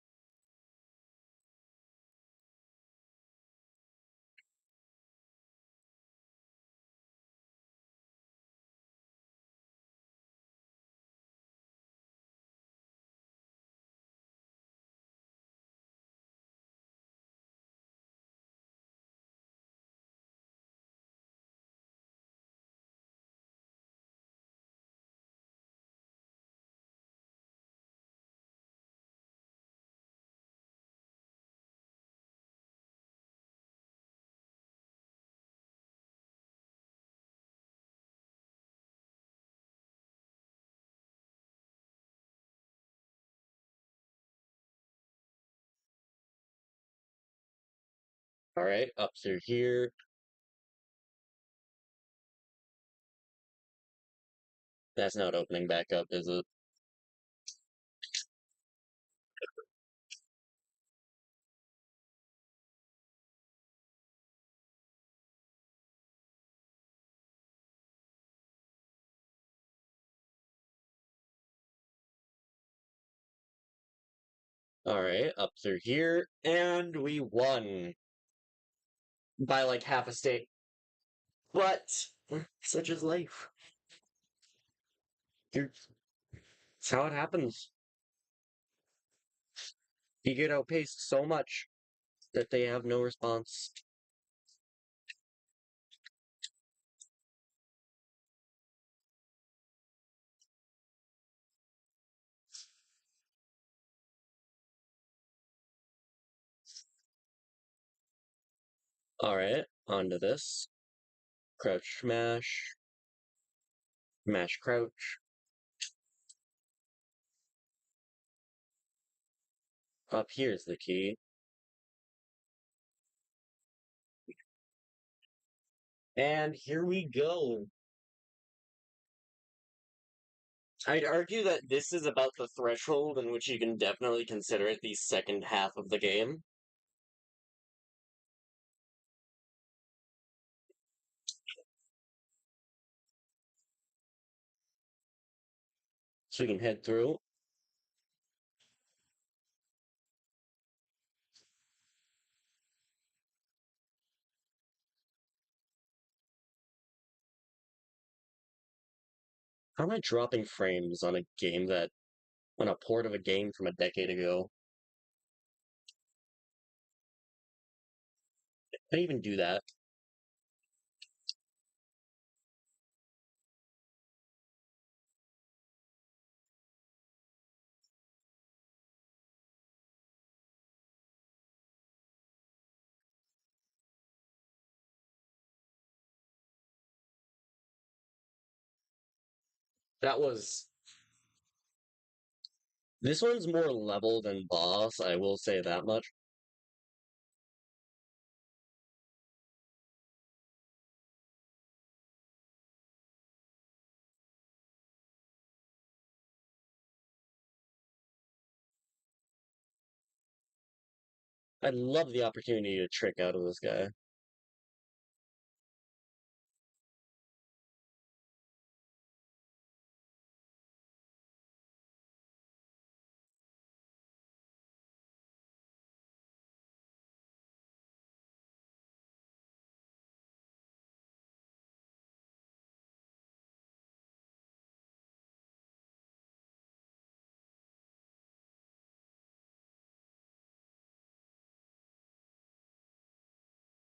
Alright, up through here. That's not opening back up, is it? Alright, up through here. And we won. By like half a state. But, such is life. You're, it's how it happens. You get outpaced so much that they have no response. Alright, onto this. Crouch smash. Mash crouch. Up here's the key. And here we go. I'd argue that this is about the threshold in which you can definitely consider it the second half of the game. So we can head through. How am I dropping frames on a game that, on a port of a game from a decade ago? How do you even do that? That was. This one's more level than boss, I will say that much. I love the opportunity to trick out of this guy.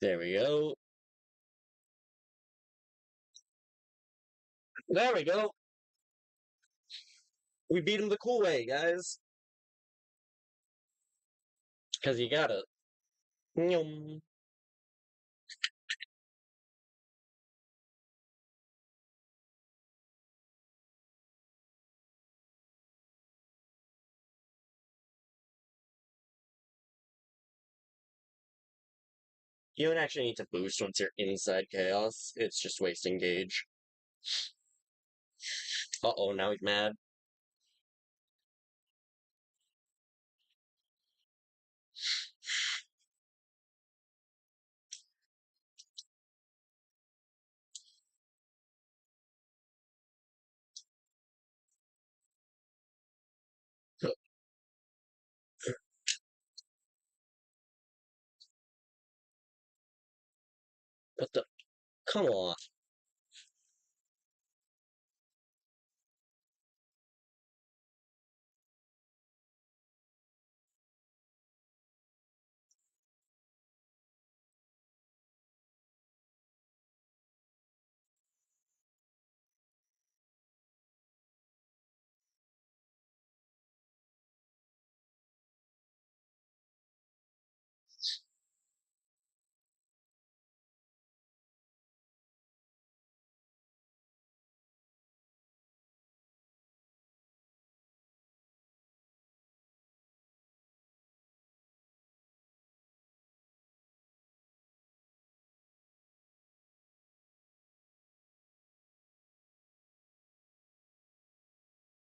There we go. There we go. We beat him the cool way, guys. Because you got it. Nyum. You don't actually need to boost once you're inside Chaos. It's just wasting gauge. Uh-oh, now he's mad. What the? Come on.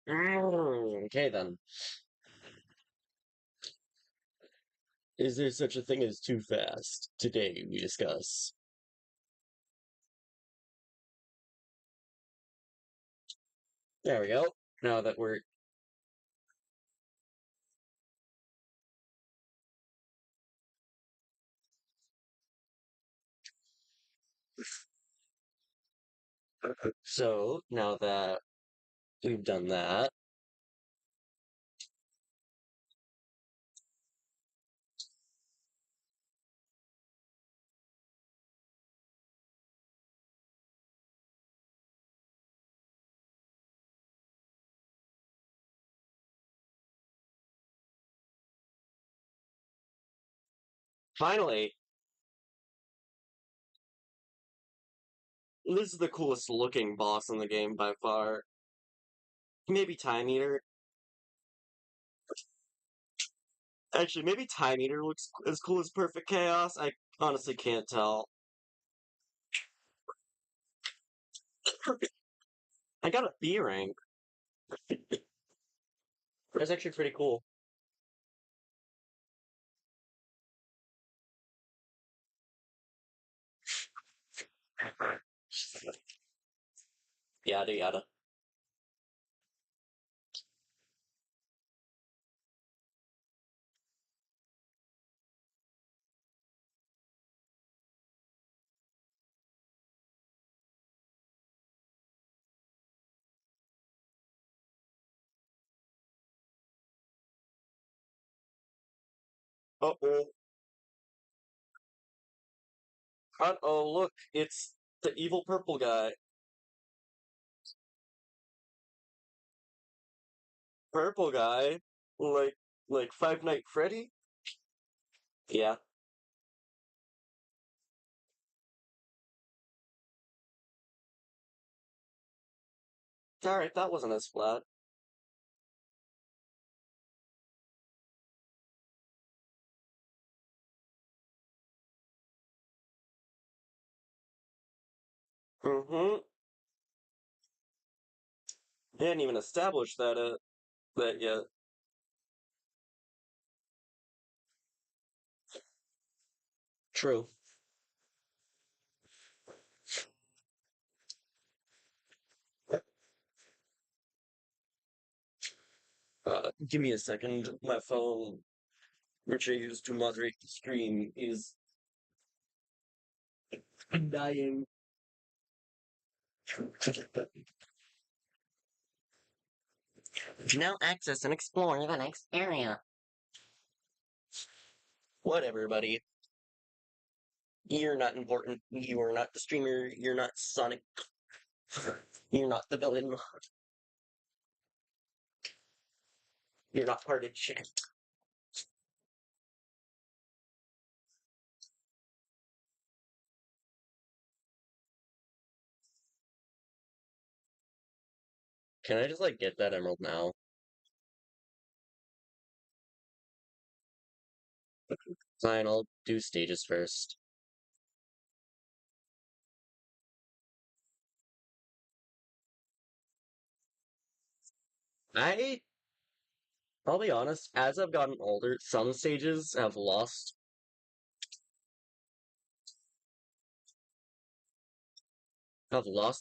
Okay, then. Is there such a thing as too fast? Today we discuss. There we go. Now that we're. So, now that we've done that, finally, this is the coolest looking boss in the game by far. Maybe Time Eater. Actually, maybe Time Eater looks as cool as Perfect Chaos. I honestly can't tell. I got a B rank. That's actually pretty cool. Yada yada. Uh-oh. Uh-oh, look, it's the evil purple guy. Purple guy? Like Five Night Freddy? Yeah. Alright, that wasn't as flat. Mm-hmm. They hadn't even established that yet. True. Give me a second. My phone, which I use to moderate the stream, is dying. Now access and explore the next area. Whatever, buddy. You're not important. You are not the streamer. You're not Sonic. You're not the villain. You're not part of shit. Can I just, like, get that emerald now? Fine, I'll do stages first. I, I'll be honest, as I've gotten older, some stages have lost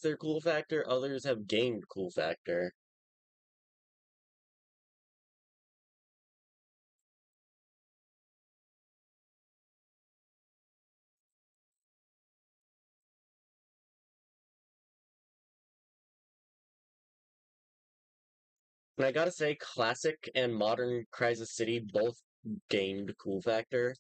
their cool factor, others have gained cool factor. And I gotta say, classic and modern Crisis City both gained cool factor.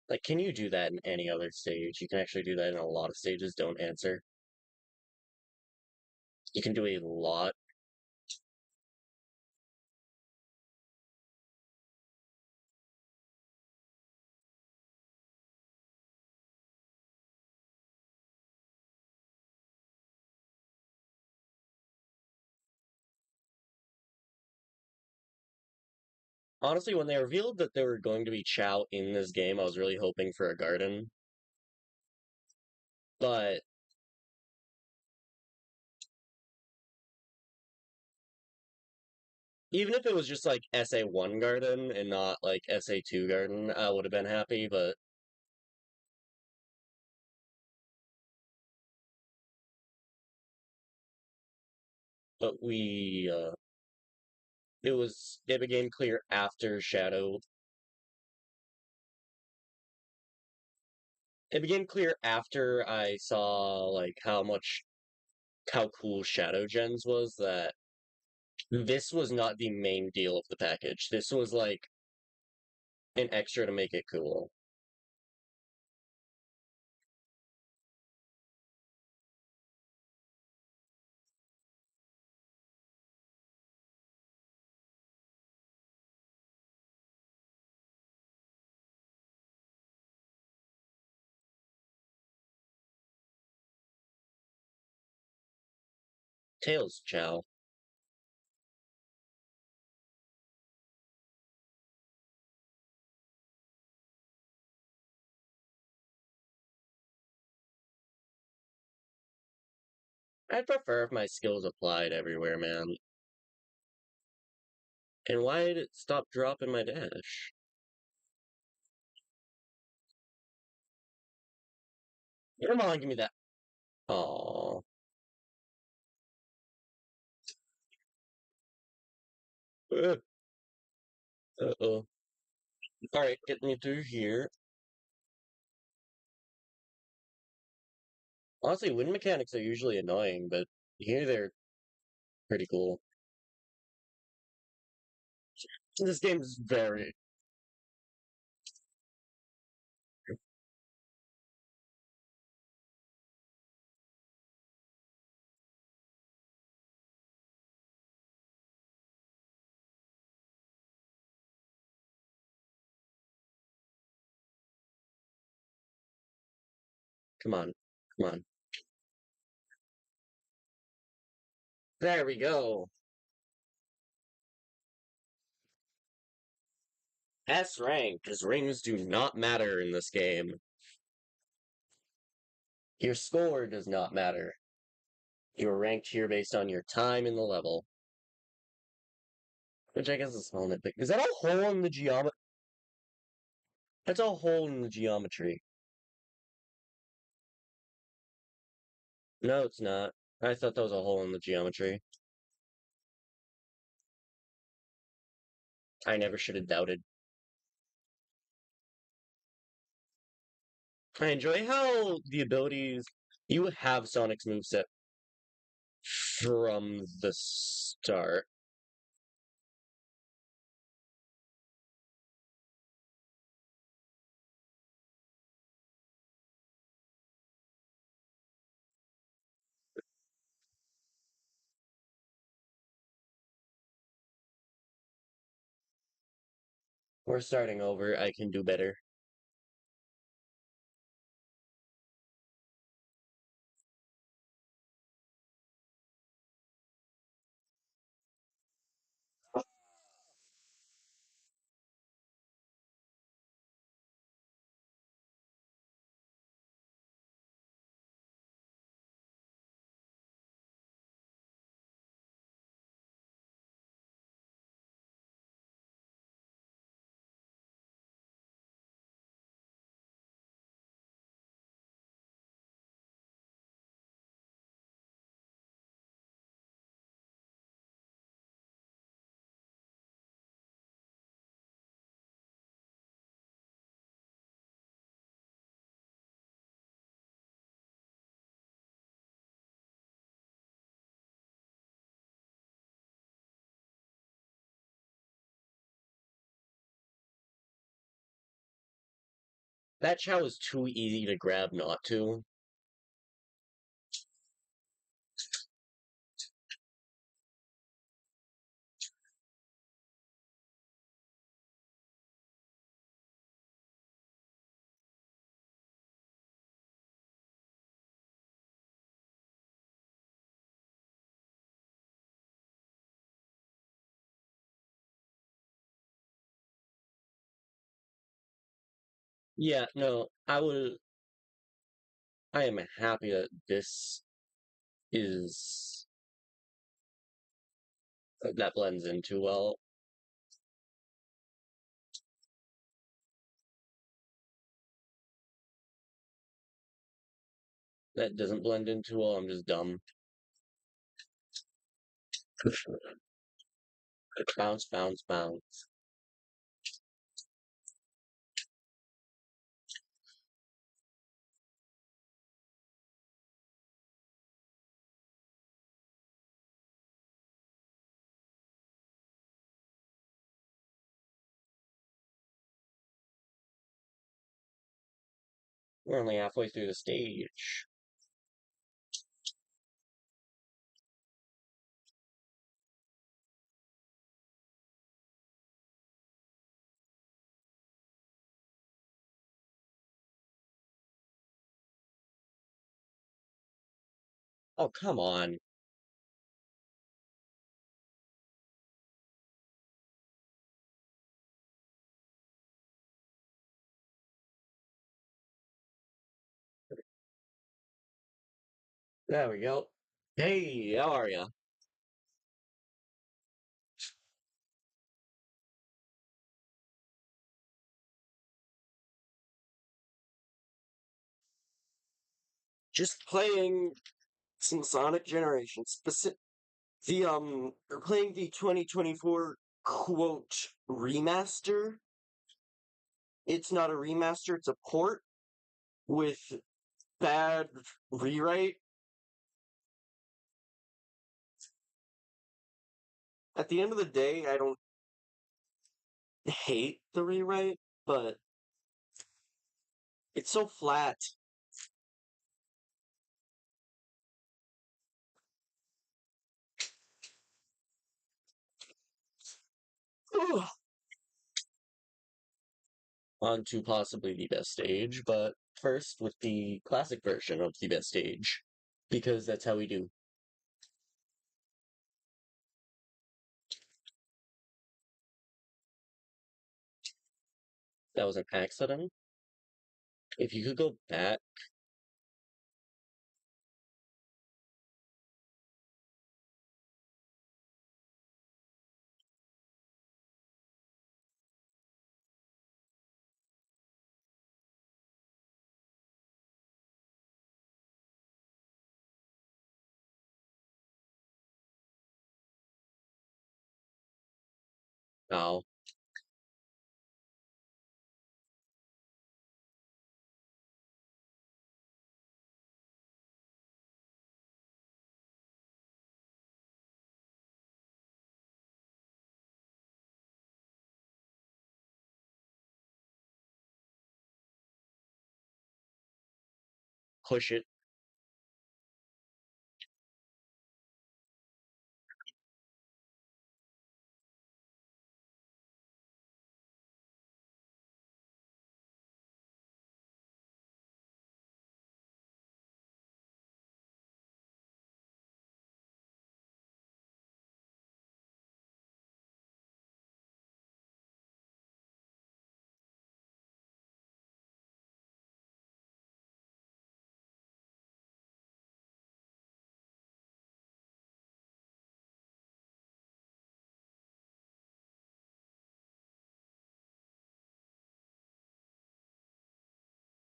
Like, can you do that in any other stage? You can actually do that in a lot of stages, don't answer. You can do a lot. Honestly, when they revealed that there were going to be Chao in this game, I was really hoping for a garden. But even if it was just like SA1 garden and not like SA2 garden, I would have been happy, but it became clear after Shadow. It became clear after I saw like how cool Shadow Gens was that this was not the main deal of the package. This was like an extra to make it cool. Tails Chow. I'd prefer if my skills applied everywhere, man. And why did it stop dropping my dash? Come on, give me that. Aww. Uh-oh. Alright, get me through here. Honestly, wind mechanics are usually annoying, but here they're pretty cool. This game is very... Come on. Come on. There we go. S rank, because rings do not matter in this game. Your score does not matter. You're ranked here based on your time in the level. Which I guess is a small nitpick. Is that a hole in the geometry? That's a hole in the geometry. No, it's not. I thought that was a hole in the geometry. I never should have doubted. I enjoy how the abilities... You have Sonic's moveset from the start. We're starting over. I can do better. That Chow is too easy to grab not to. Yeah, no, I am happy that this is that blends in too well. That doesn't blend in too well. I'm just dumb. Bounce, bounce, bounce. We're only halfway through the stage. Oh, come on. There we go. Hey, how are ya? Just playing some Sonic Generations. We're playing the 2024 quote remaster. It's not a remaster, it's a port with bad rewrite. At the end of the day, I don't hate the rewrite, but it's so flat. On to possibly the best stage, but first with the classic version of the best stage, because that's how we do. That was an accident. If you could go back, now. Push it.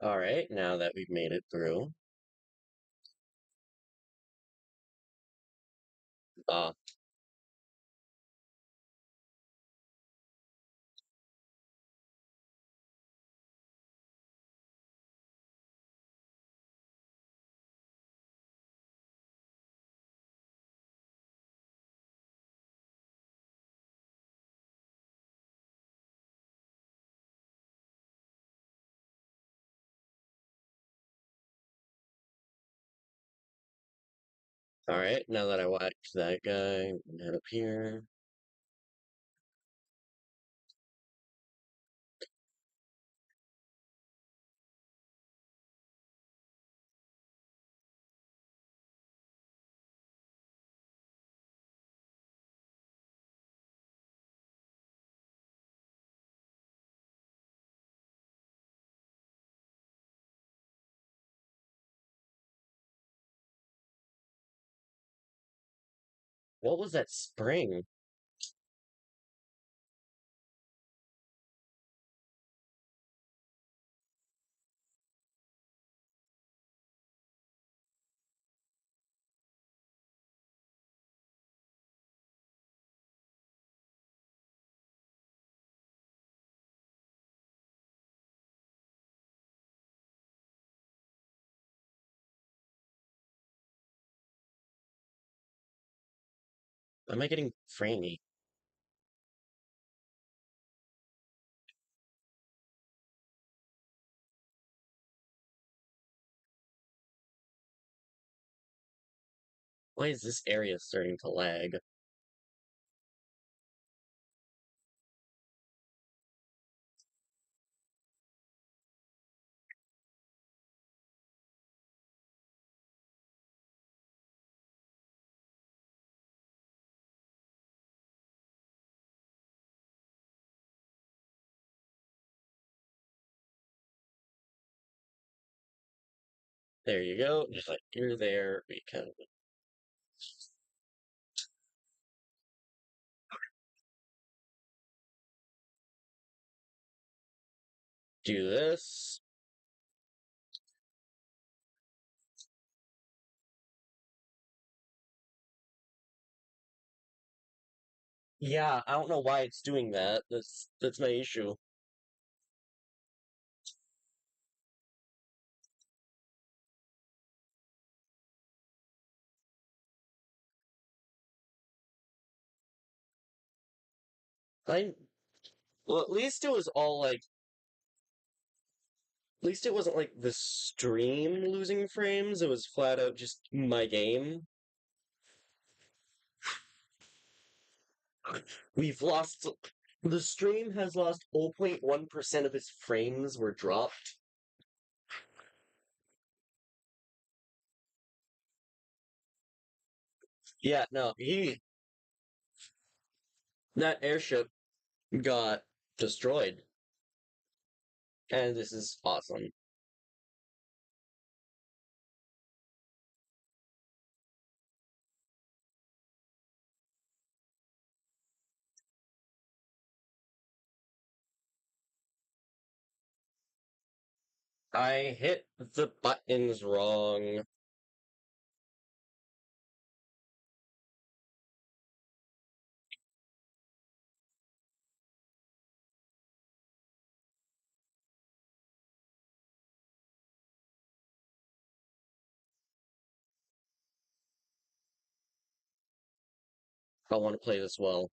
All right, now that we've made it through. Uh, all right, now that I whacked that guy, head up here. What was that spring? Am I getting framey? Why is this area starting to lag? There you go. Just like you're there, we can do this. Yeah, I don't know why it's doing that. That's my issue. I well, at least it was all like at least it wasn't like the stream losing frames. It was flat out just my game. We've lost the stream has lost 0.1% of its frames were dropped. Yeah, no, he that airship got destroyed, and this is awesome. I hit the buttons wrong. I want to play this well.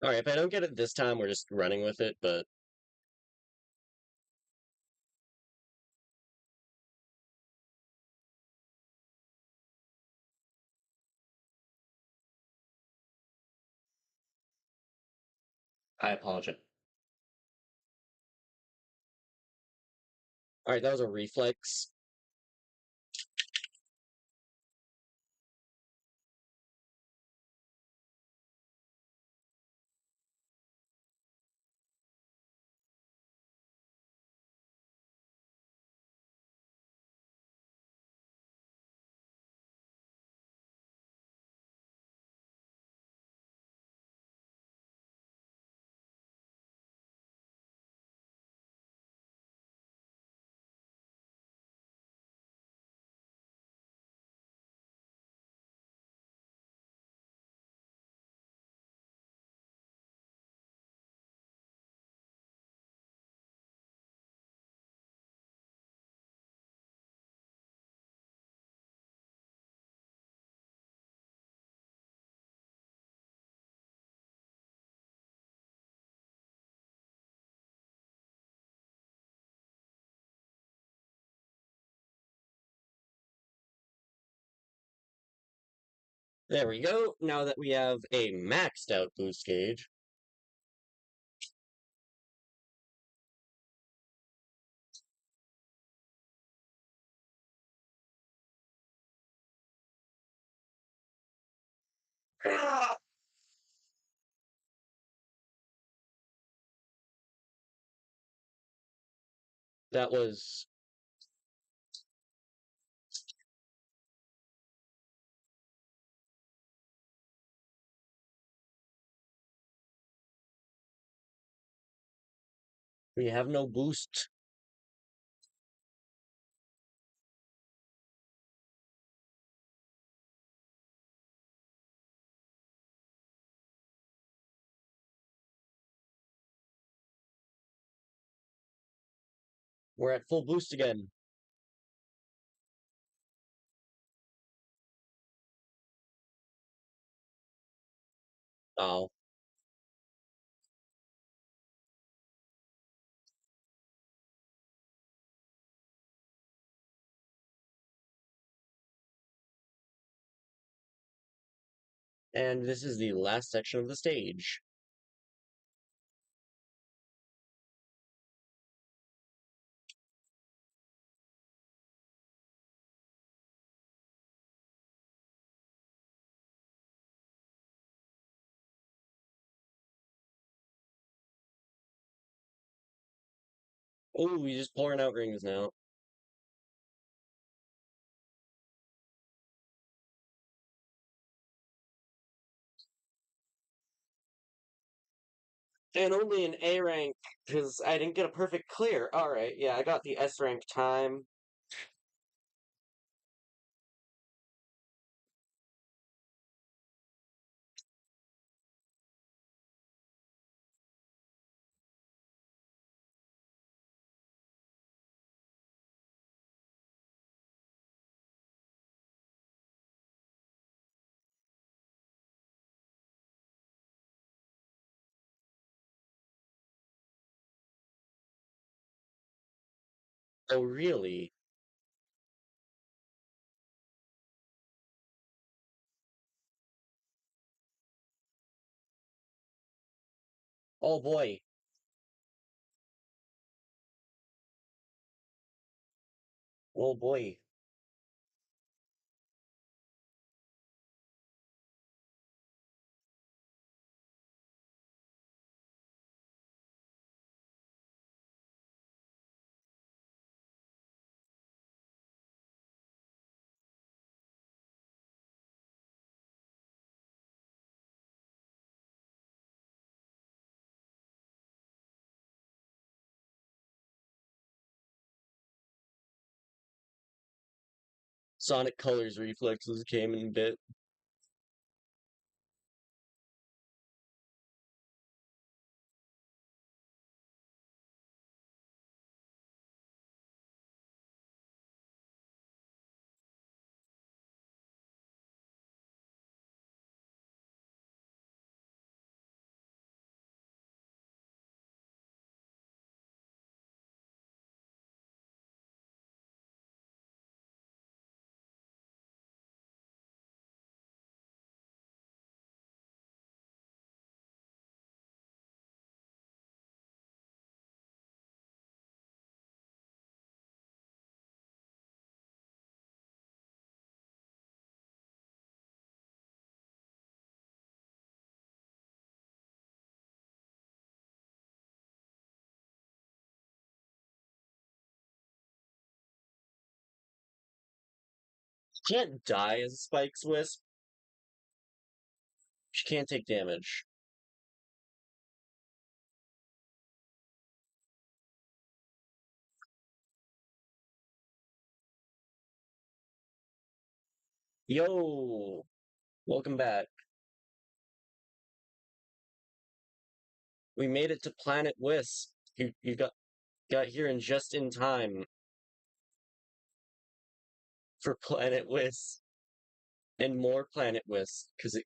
All right, if I don't get it this time, we're just running with it. But I apologize. All right, that was a reflex. There we go. Now that we have a maxed out boost gauge, that was we have no boost. We're at full boost again. Oh, and this is the last section of the stage. Oh, we just pouring out rings now. And only an A rank, because I didn't get a perfect clear. Alright, yeah, I got the S rank time. Oh, really? Oh boy. Oh boy. Sonic Colors reflexes came in bit. She can't die as a Spike's Wisp. She can't take damage. Yo! Welcome back. We made it to Planet Wisp. You got here in just in time for Planet Wisp and more Planet Wisp because it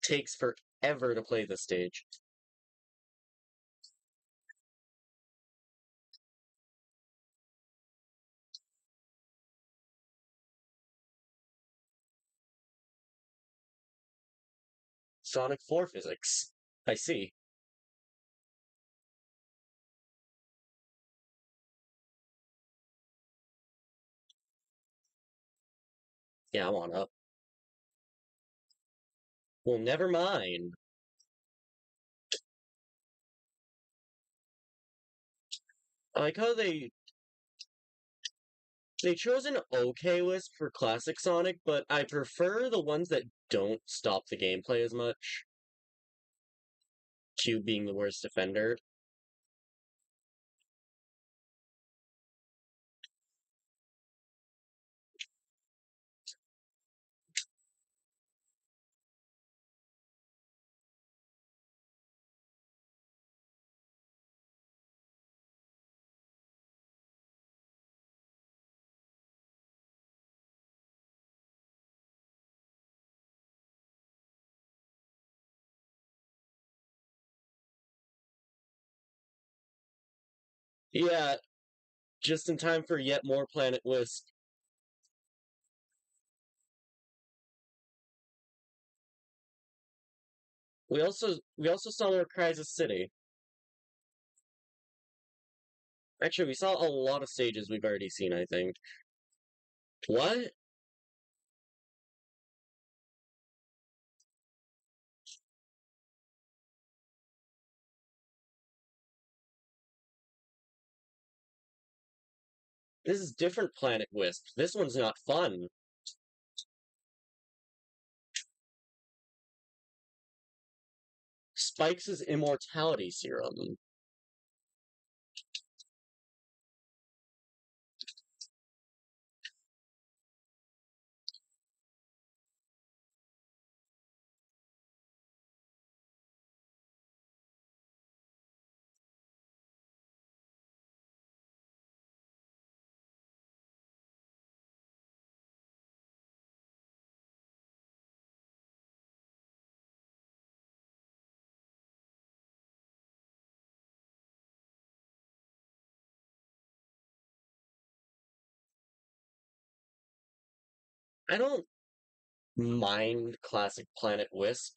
takes forever to play this stage. Sonic 4 physics. I see. Yeah, I'm on up. Well, never mind. I like how they chose an okay list for classic Sonic, but I prefer the ones that don't stop the gameplay as much. Cube being the worst defender. Yeah, just in time for yet more Planet Wisp. We also saw more Crisis City. Actually, we saw a lot of stages we've already seen, I think. What? This is different Planet Wisp. This one's not fun. Spikes' immortality serum. I don't mind classic Planet Wisp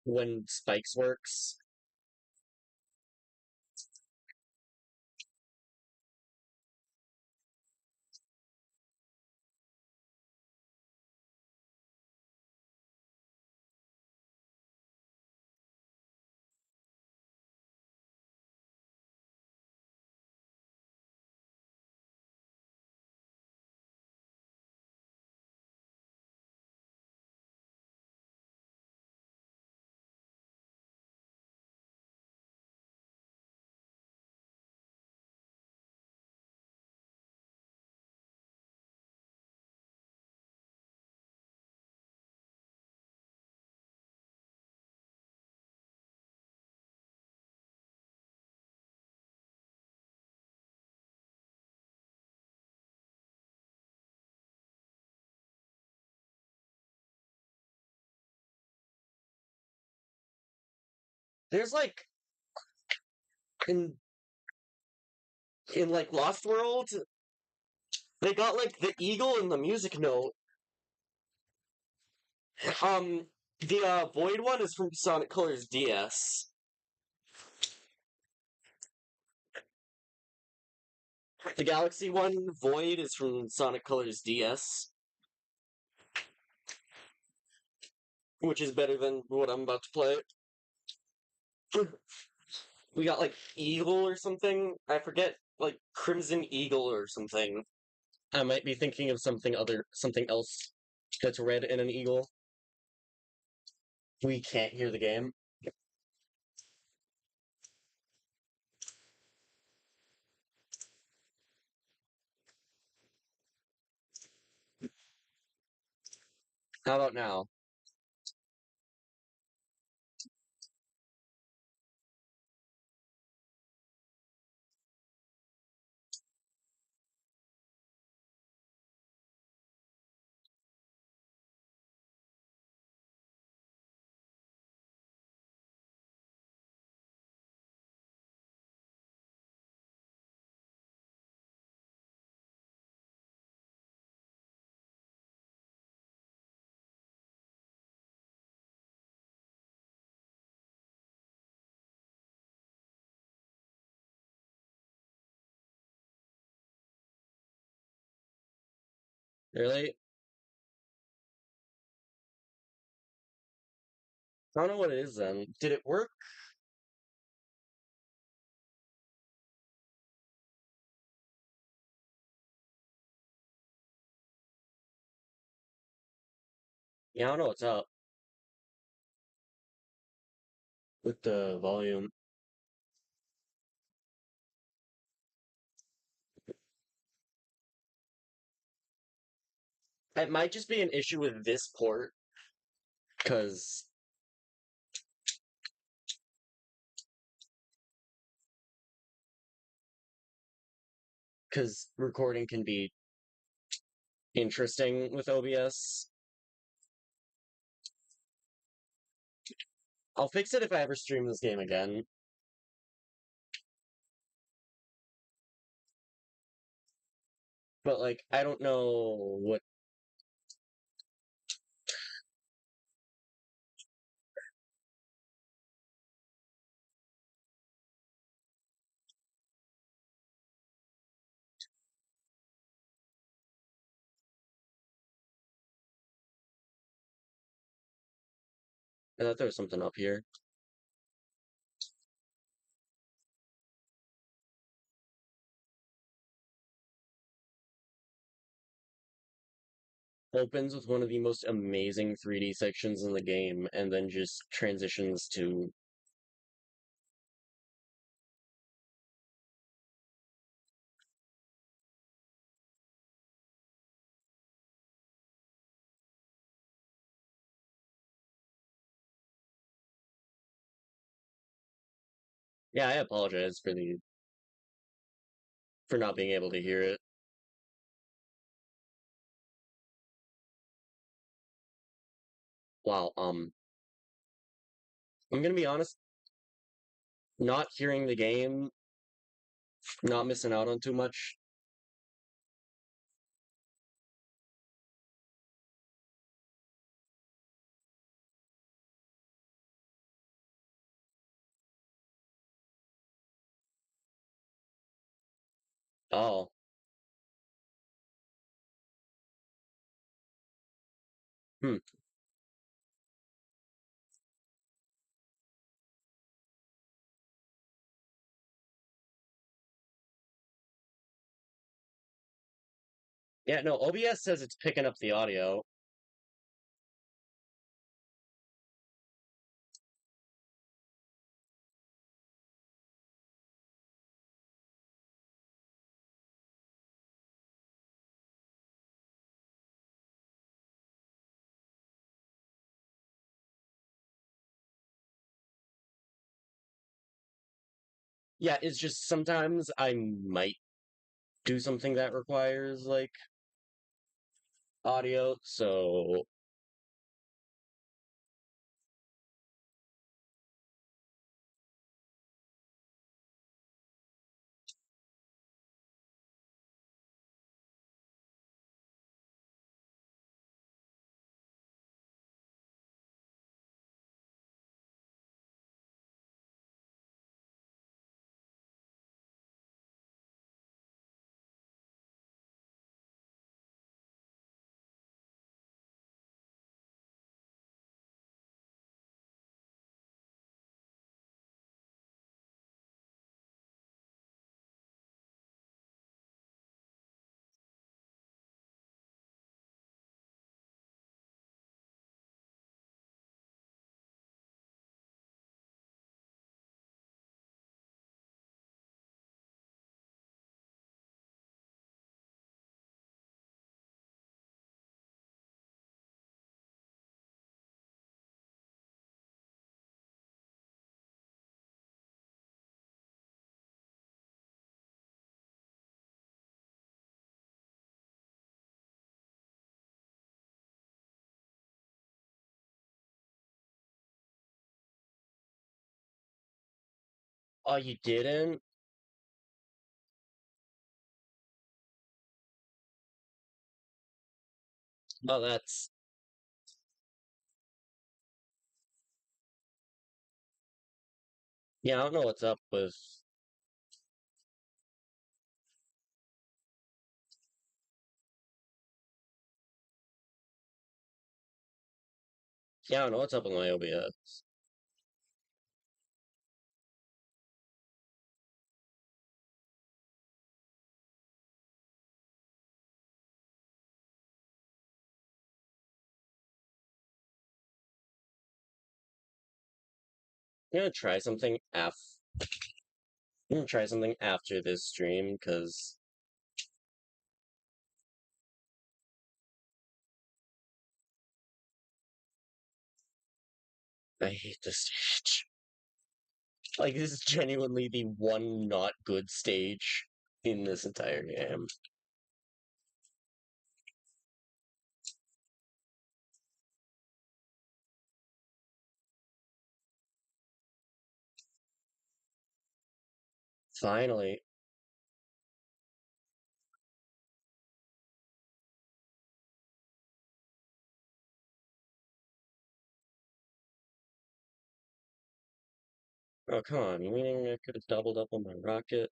when Spikes works. There's like in like Lost World, they got like the eagle and the music note. Um, the Void one is from Sonic Colors DS. The Galaxy one, Void, is from Sonic Colors DS, which is better than what I'm about to play. We got like Eagle or something. I forget, like Crimson Eagle or something. I might be thinking of something else that's red and an eagle. We can't hear the game. How about now? Really? I don't know what it is then. Did it work? Yeah, I don't know what's up with the volume. It might just be an issue with this port, because recording can be interesting with OBS. I'll fix it if I ever stream this game again. But like, I don't know what. I thought there was something up here. opens with one of the most amazing 3D sections in the game, and then just transitions to. Yeah, I apologize for not being able to hear it. Wow, I'm gonna be honest, not hearing the game, not missing out on too much. Oh, hmm. Yeah, no, OBS says it's picking up the audio. Yeah, it's just sometimes I might do something that requires like audio, so oh, you didn't? Oh, that's yeah. I don't know what's up with. Yeah, I don't know what's up with my OBS. I'm gonna try something I'm gonna try something after this stream because I hate this stage. Like this is genuinely the one not good stage in this entire game. Finally. Oh come on, you meaning I could have doubled up on my rocket?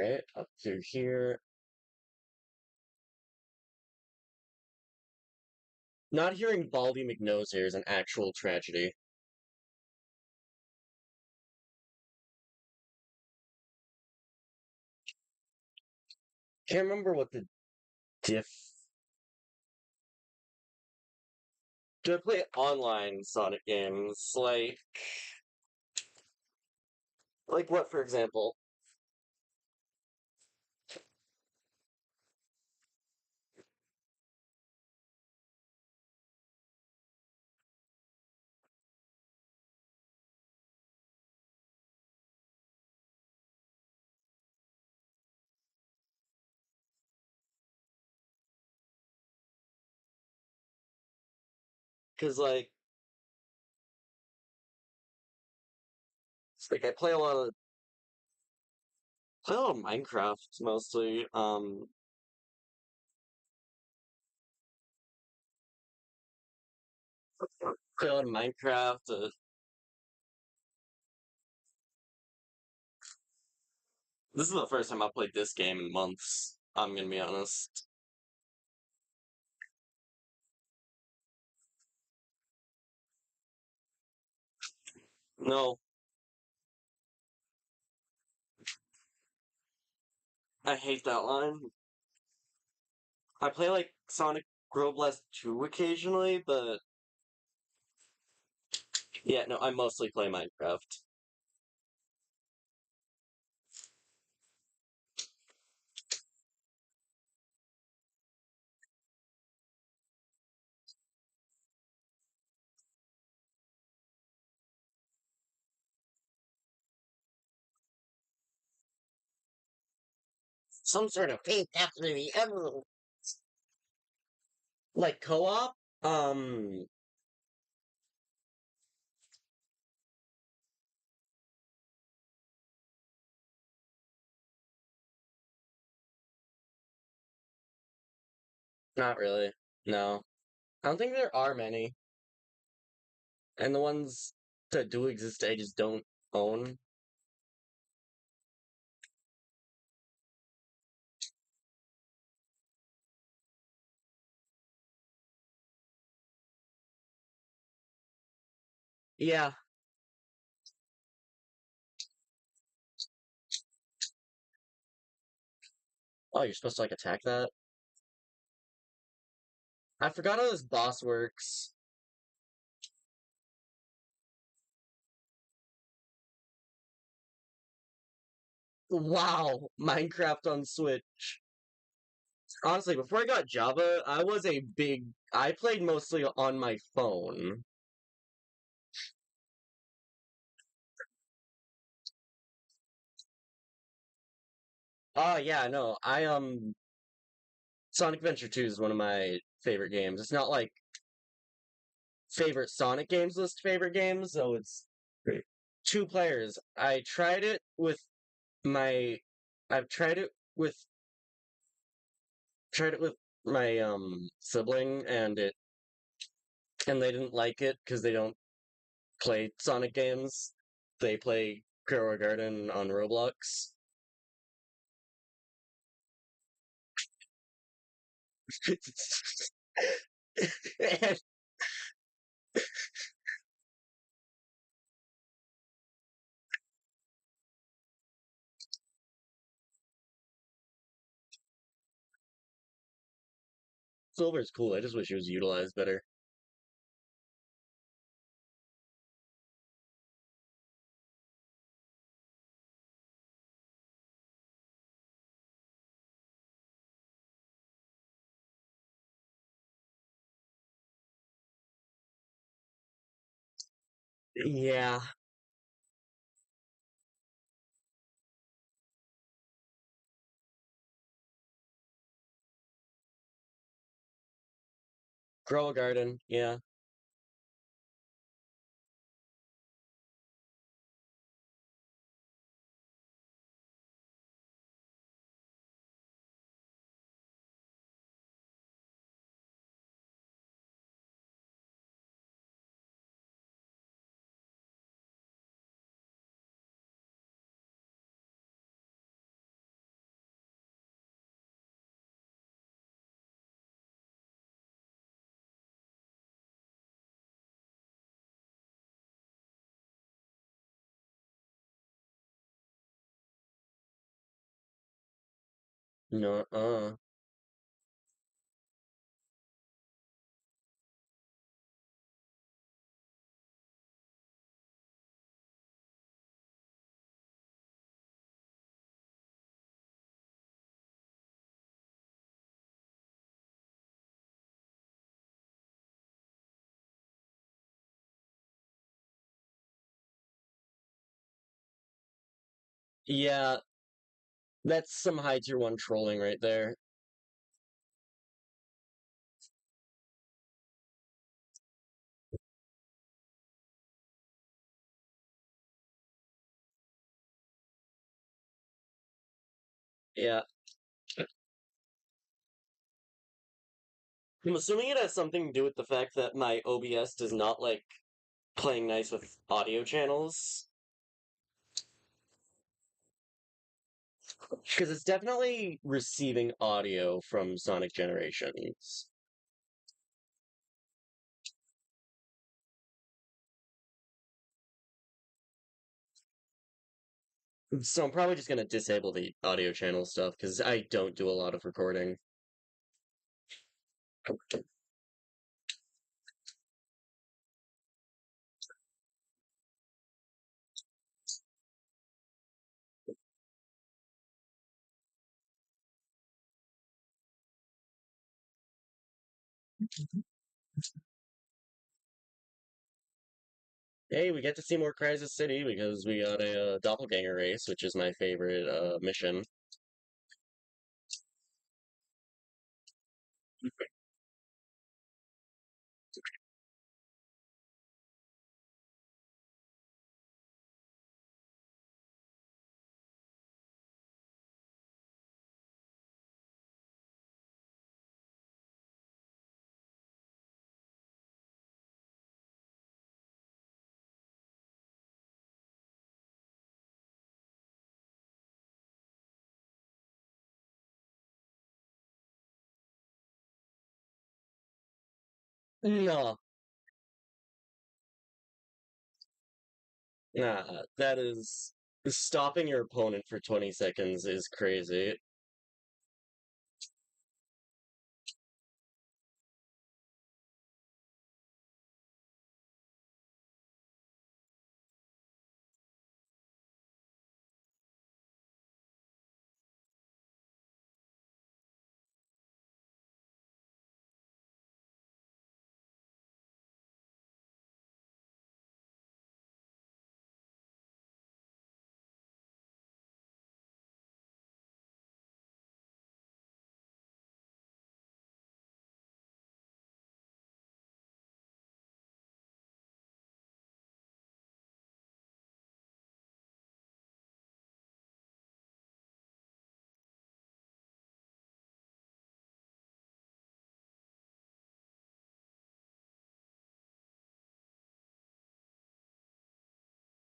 Right, up through here. Not hearing Baldy McNose here is an actual tragedy. Can't remember what the diff. Do I play online Sonic games? Like what, for example? Because I play a lot of Minecraft mostly. Play a lot of Minecraft. This is the first time I've played this game in months. I'm gonna be honest. No, I hate that line. I play like Sonic Road Blast 2 occasionally, but yeah, no, I mostly play Minecraft. Some sort of fate after the emerald. Like co-op? Not really. No. I don't think there are many. And the ones that do exist, I just don't own. Yeah. Oh, you're supposed to like attack that? I forgot how this boss works. Wow, Minecraft on Switch. Honestly, before I got Java, I played mostly on my phone. Oh yeah, no, Sonic Adventure 2 is one of my favorite games. It's not like favorite Sonic games list favorite games, so it's two players. My I've with tried it with my sibling and they didn't like it because they don't play Sonic games. They play Grower Garden on Roblox. And Silver's cool. I just wish it was utilized better. Yeah, Grow a Garden. Yeah. No. Yeah, that's some high tier one trolling right there. Yeah. I'm assuming it has something to do with the fact that my OBS does not like playing nice with audio channels. Because it's definitely receiving audio from Sonic Generations. So I'm probably just gonna disable the audio channel stuff because I don't do a lot of recording. Hey, we get to see more Crisis City because we got a doppelganger race, which is my favorite mission. No, that is stopping your opponent for 20 seconds is crazy.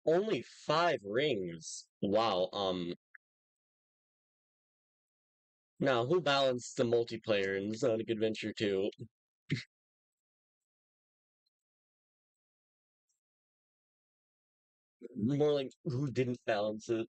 Only 5 rings. Wow. Now who balanced the multiplayer in Sonic Adventure 2? More like who didn't balance it?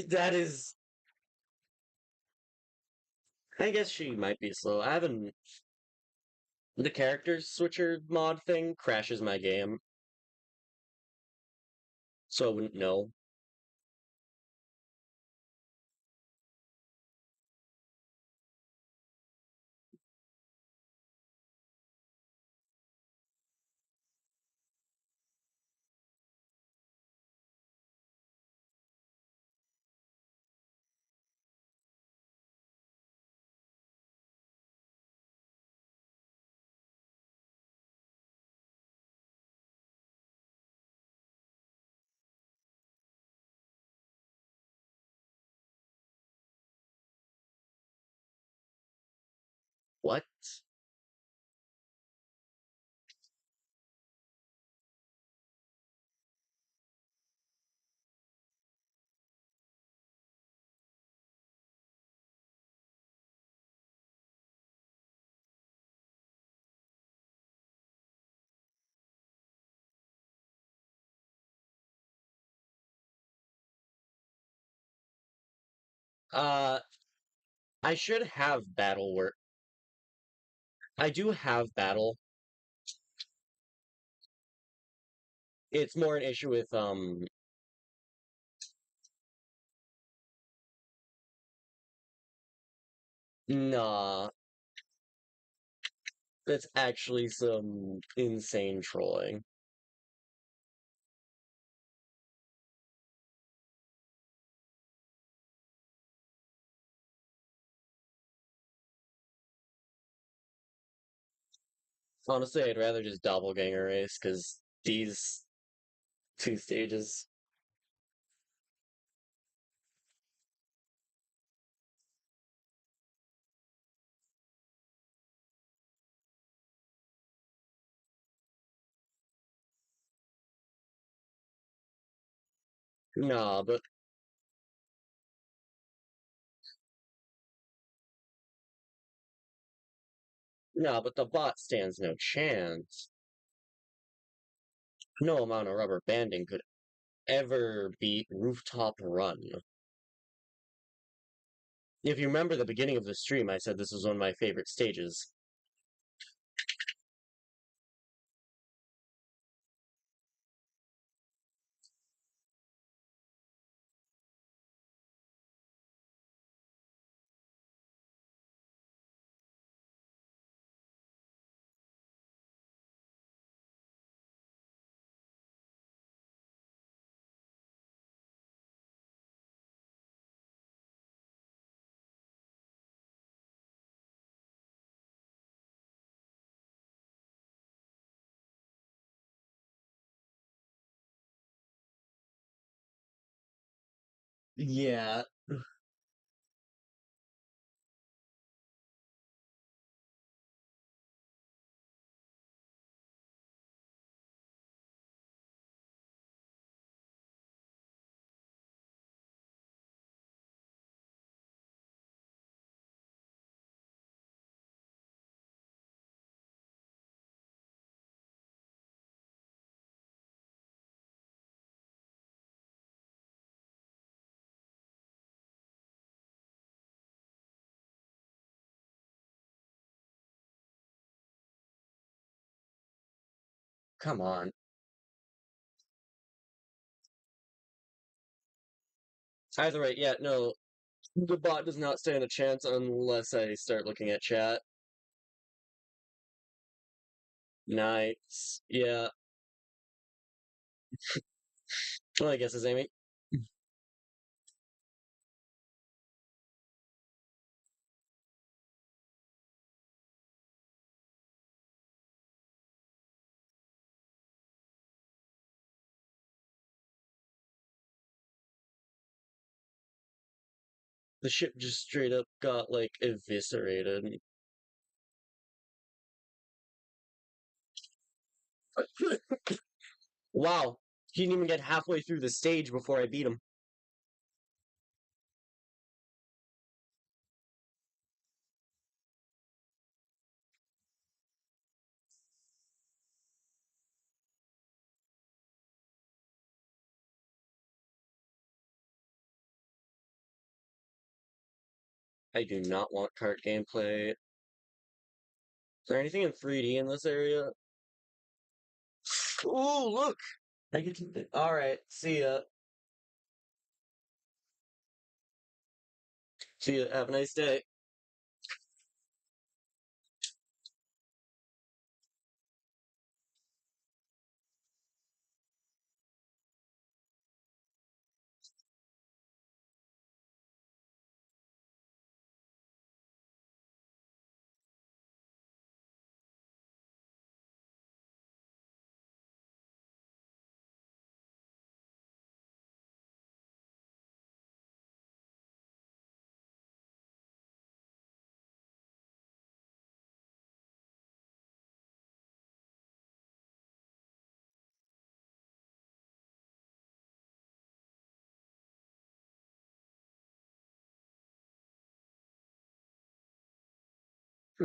That is, I guess she might be slow. I haven't. The character switcher mod thing crashes my game, so I wouldn't know. What? Uh, I should have battle work. I do have battle. It's more an issue with nah, that's actually some insane trolling. Honestly, I'd rather just doppelganger race because these two stages. Nah, but nah, but the bot stands no chance. No amount of rubber banding could ever beat Rooftop Run. If you remember the beginning of the stream, I said this was one of my favorite stages. Yeah. Come on. Either way, yeah, no, the bot does not stand a chance unless I start looking at chat. Nice. Yeah. Well, I guess it's Amy. The ship just straight up got, like, eviscerated. Wow. He didn't even get halfway through the stage before I beat him. I do not want kart gameplay. Is there anything in 3D in this area? Ooh, look! I get to. Alright, see ya. See ya. Have a nice day.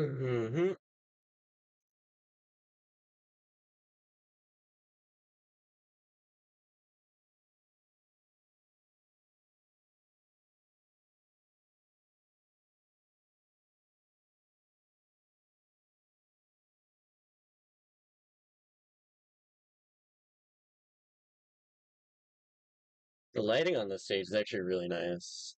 Hmm. The lighting on this stage is actually really nice.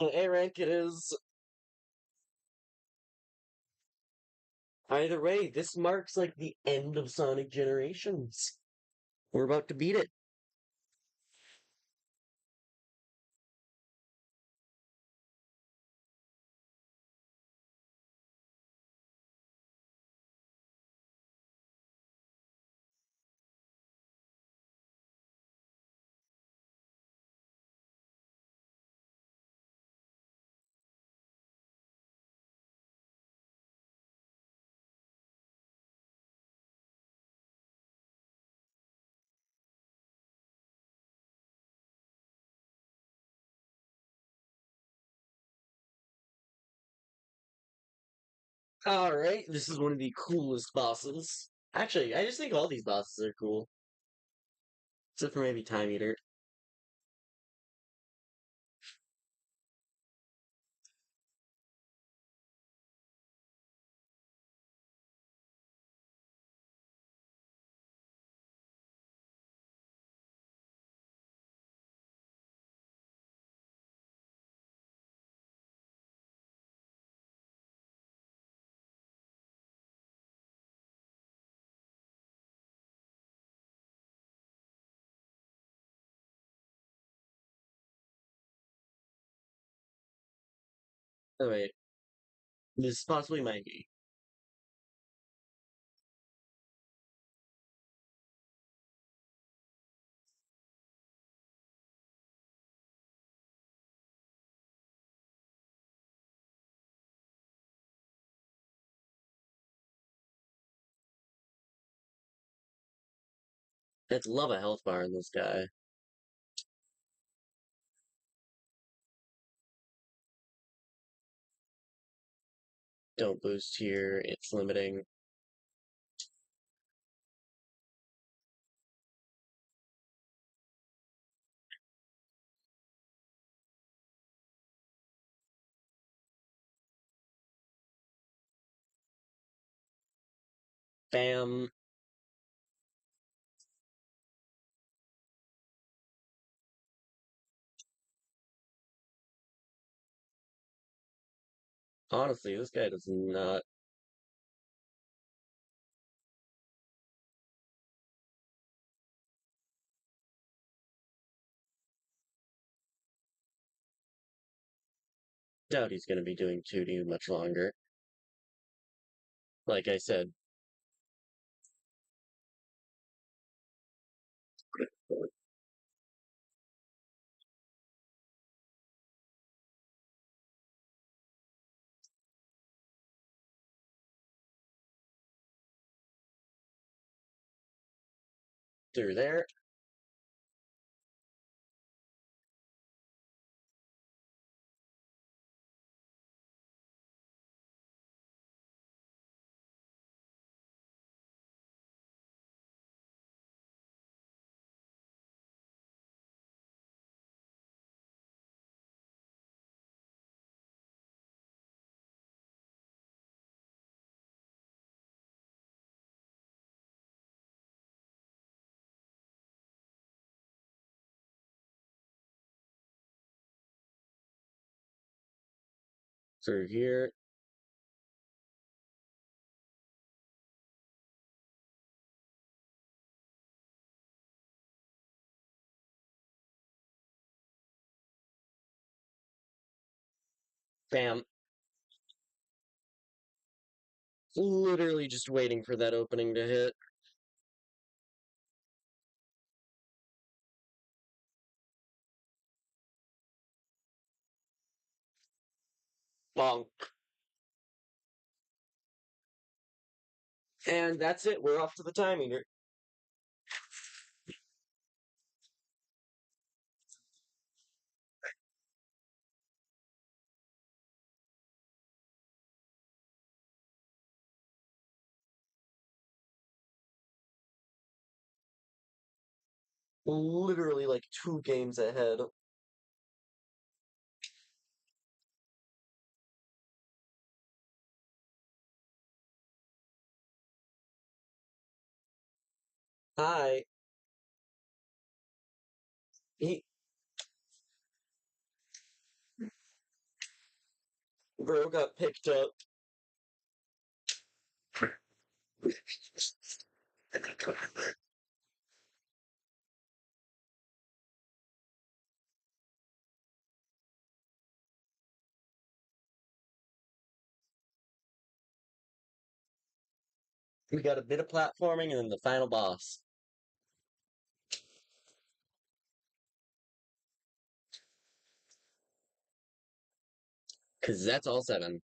A rank it is. Either way, this marks like the end of Sonic Generations. We're about to beat it. Alright, this is one of the coolest bosses. Actually, I just think all these bosses are cool. Except for maybe Time Eater. Oh wait, this is possibly my I'd love a health bar in this guy. Don't boost here, it's limiting. Bam. Honestly, this guy does not doubt he's gonna be doing 2D much longer. Like I said, through there. Through here. Bam. Literally just waiting for that opening to hit. Bonk. And that's it. We're off to the time eater. Literally like 2 games ahead. Hi. He bro got picked up. We got a bit of platforming and then the final boss. Cause that's all 7.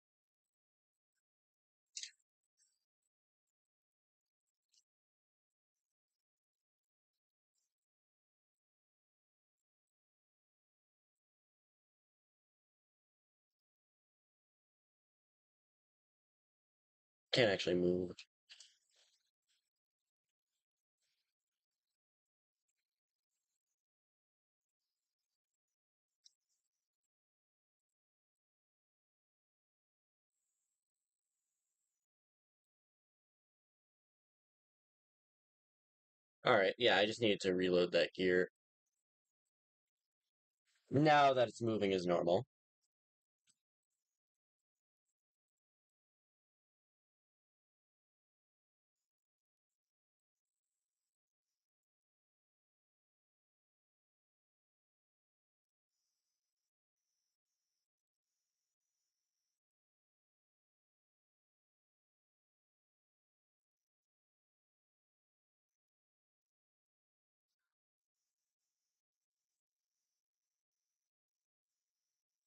Can't actually move. Alright, yeah, I just needed to reload that gear. Now that it's moving as normal.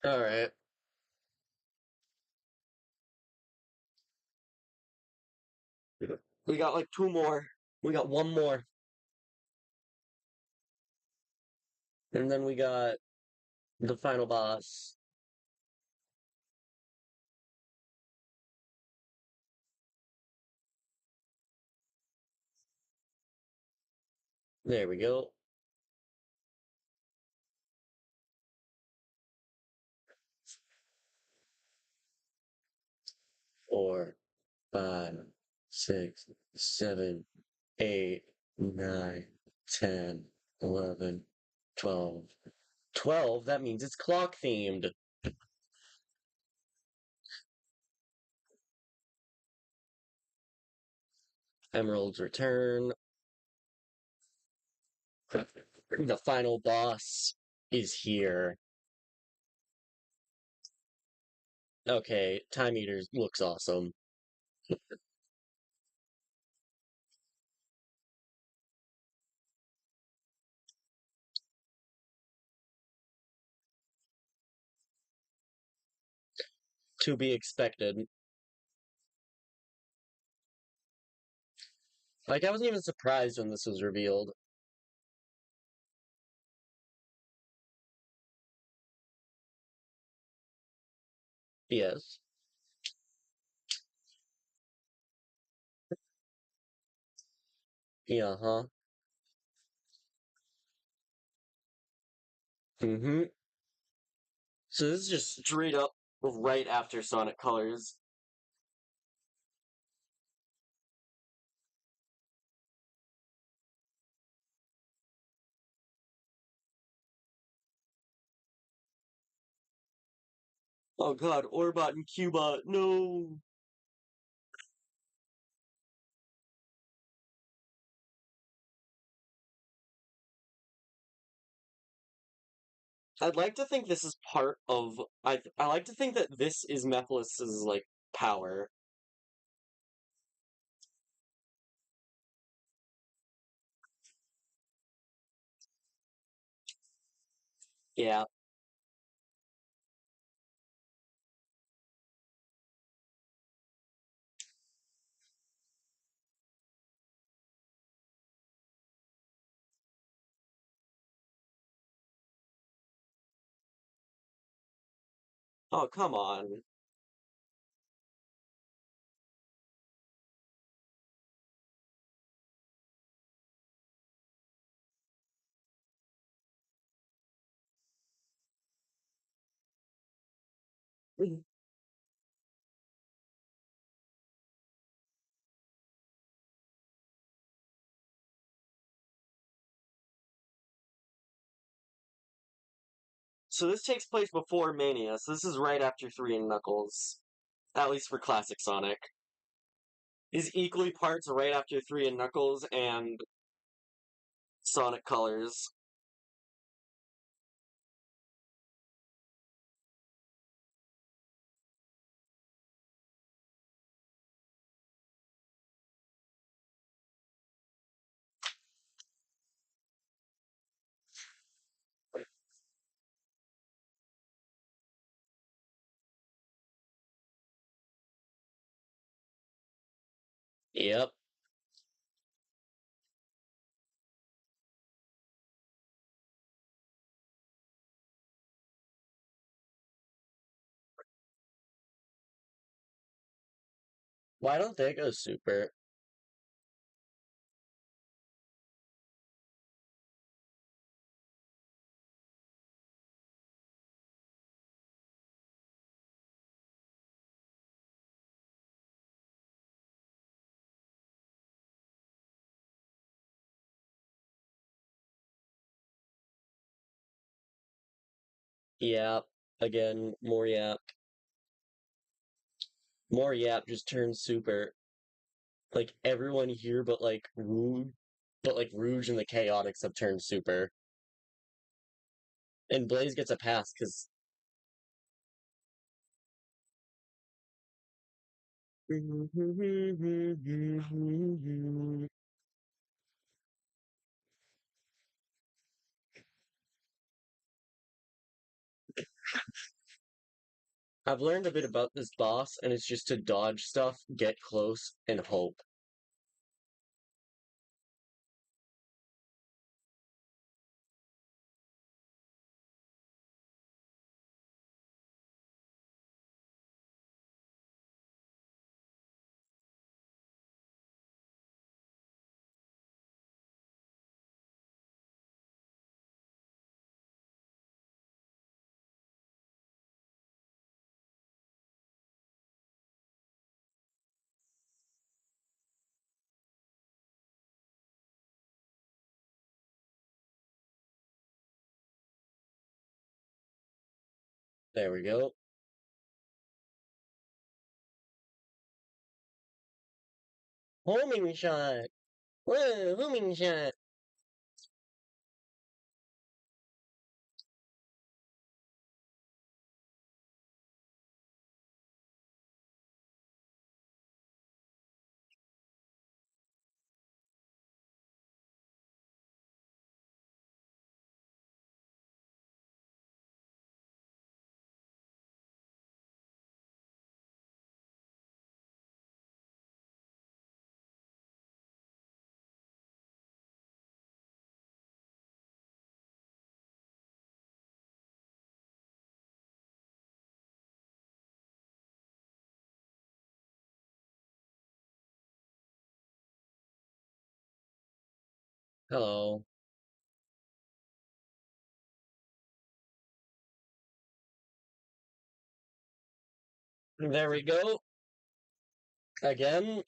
Alright. We got like 2 more. We got 1 more. And then we got the final boss. There we go. 4, 5, 6, 7, 8, 9, 10, 11, 12. 12? That means it's clock themed. Emerald's Return. The final boss is here. Okay, Time Eaters looks awesome. To be expected. Like, I wasn't even surprised when this was revealed. Yes. Yeah, huh? Mm-hmm. So this is just straight up right after Sonic Colors. Oh god, Orbot and Cubot, no! I'd like to think this is part of. I like to think that this is Mephiles' like power. Yeah. Oh, come on. Mhm. So this takes place before Mania, so this is right after 3 and Knuckles. At least for classic Sonic. Is equally parts right after 3 and Knuckles and Sonic Colors. Yep. Why don't they go super? Yep. Again, more yap. More yap just turns super. Like everyone here but like Rouge and the Chaotix have turned super. And Blaze gets a pass because I've learned a bit about this boss, and it's just to dodge stuff, get close, and hope. There we go. Homing shot! Whoa, homing shot! Hello. There we go. Again.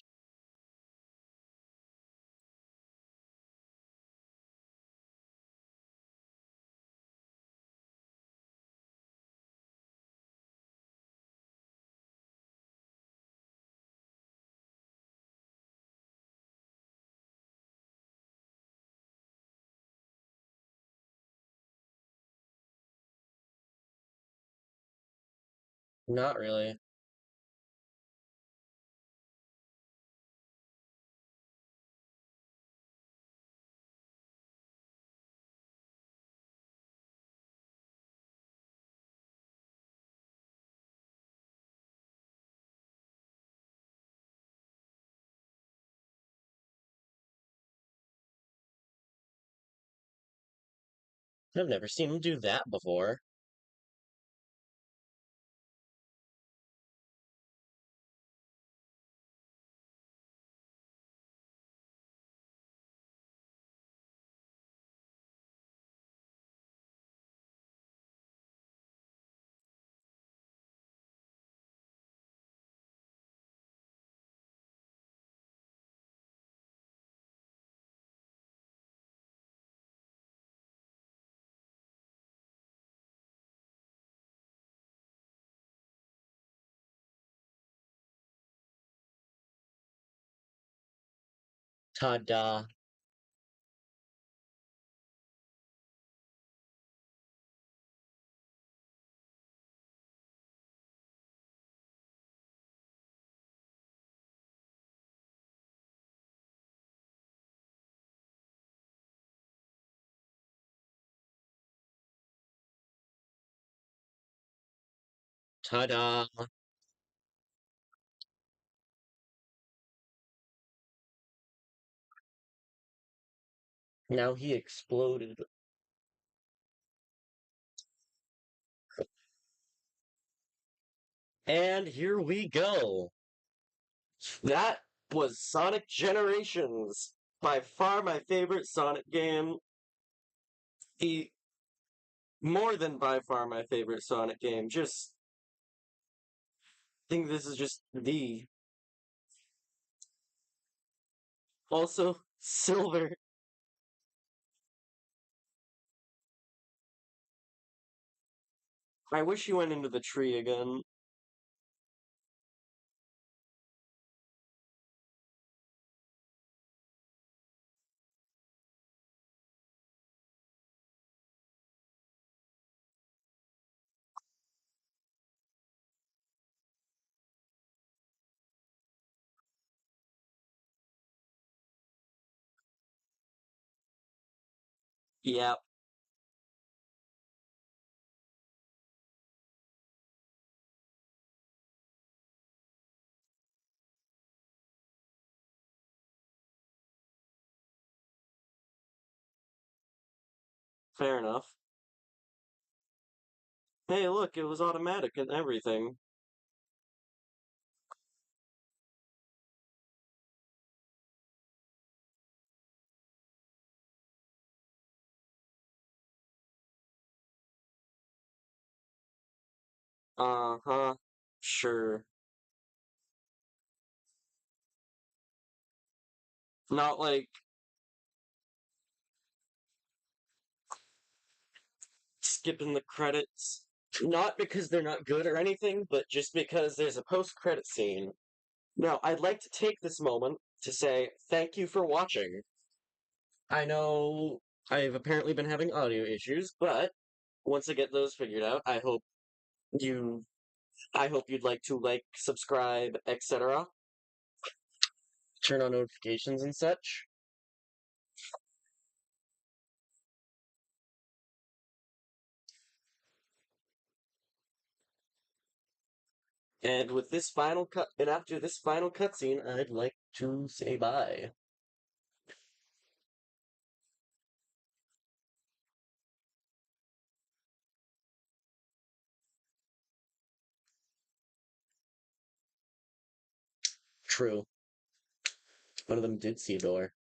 Not really. I've never seen him do that before. Ta-da. Ta-da. Now he exploded. And here we go. That was Sonic Generations. By far my favorite Sonic game. The more than by far my favorite Sonic game. Just think this is just the. Also, Silver. I wish he went into the tree again. Yeah, fair enough. Hey, look, it was automatic and everything. Uh-huh. Sure. Not like skipping the credits. Not because they're not good or anything, but just because there's a post-credit scene. Now, I'd like to take this moment to say thank you for watching. I know I've apparently been having audio issues, but once I get those figured out, you I hope you'd like to like, subscribe, etc. Turn on notifications and such. And with this final cut, and after this final cutscene, I'd like to say bye. True. One of them did see a door.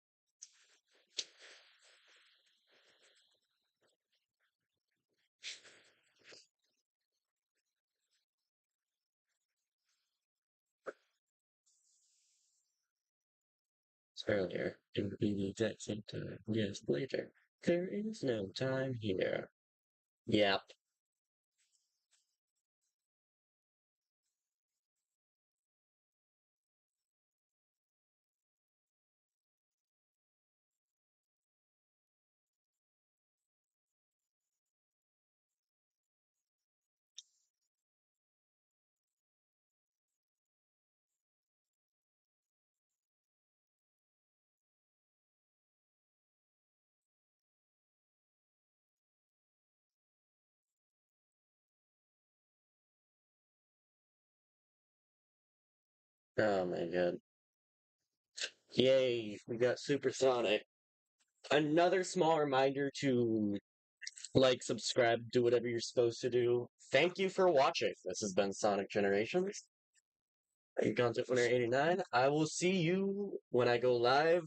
It's earlier. It would be the exact same time. Yes, later. There is no time here. Yep. Oh my god. Yay, we got Supersonic. Another small reminder to Like, subscribe, do whatever you're supposed to do. Thank you for watching. This has been Sonic Generations. Content Winner 89. I will see you when I go live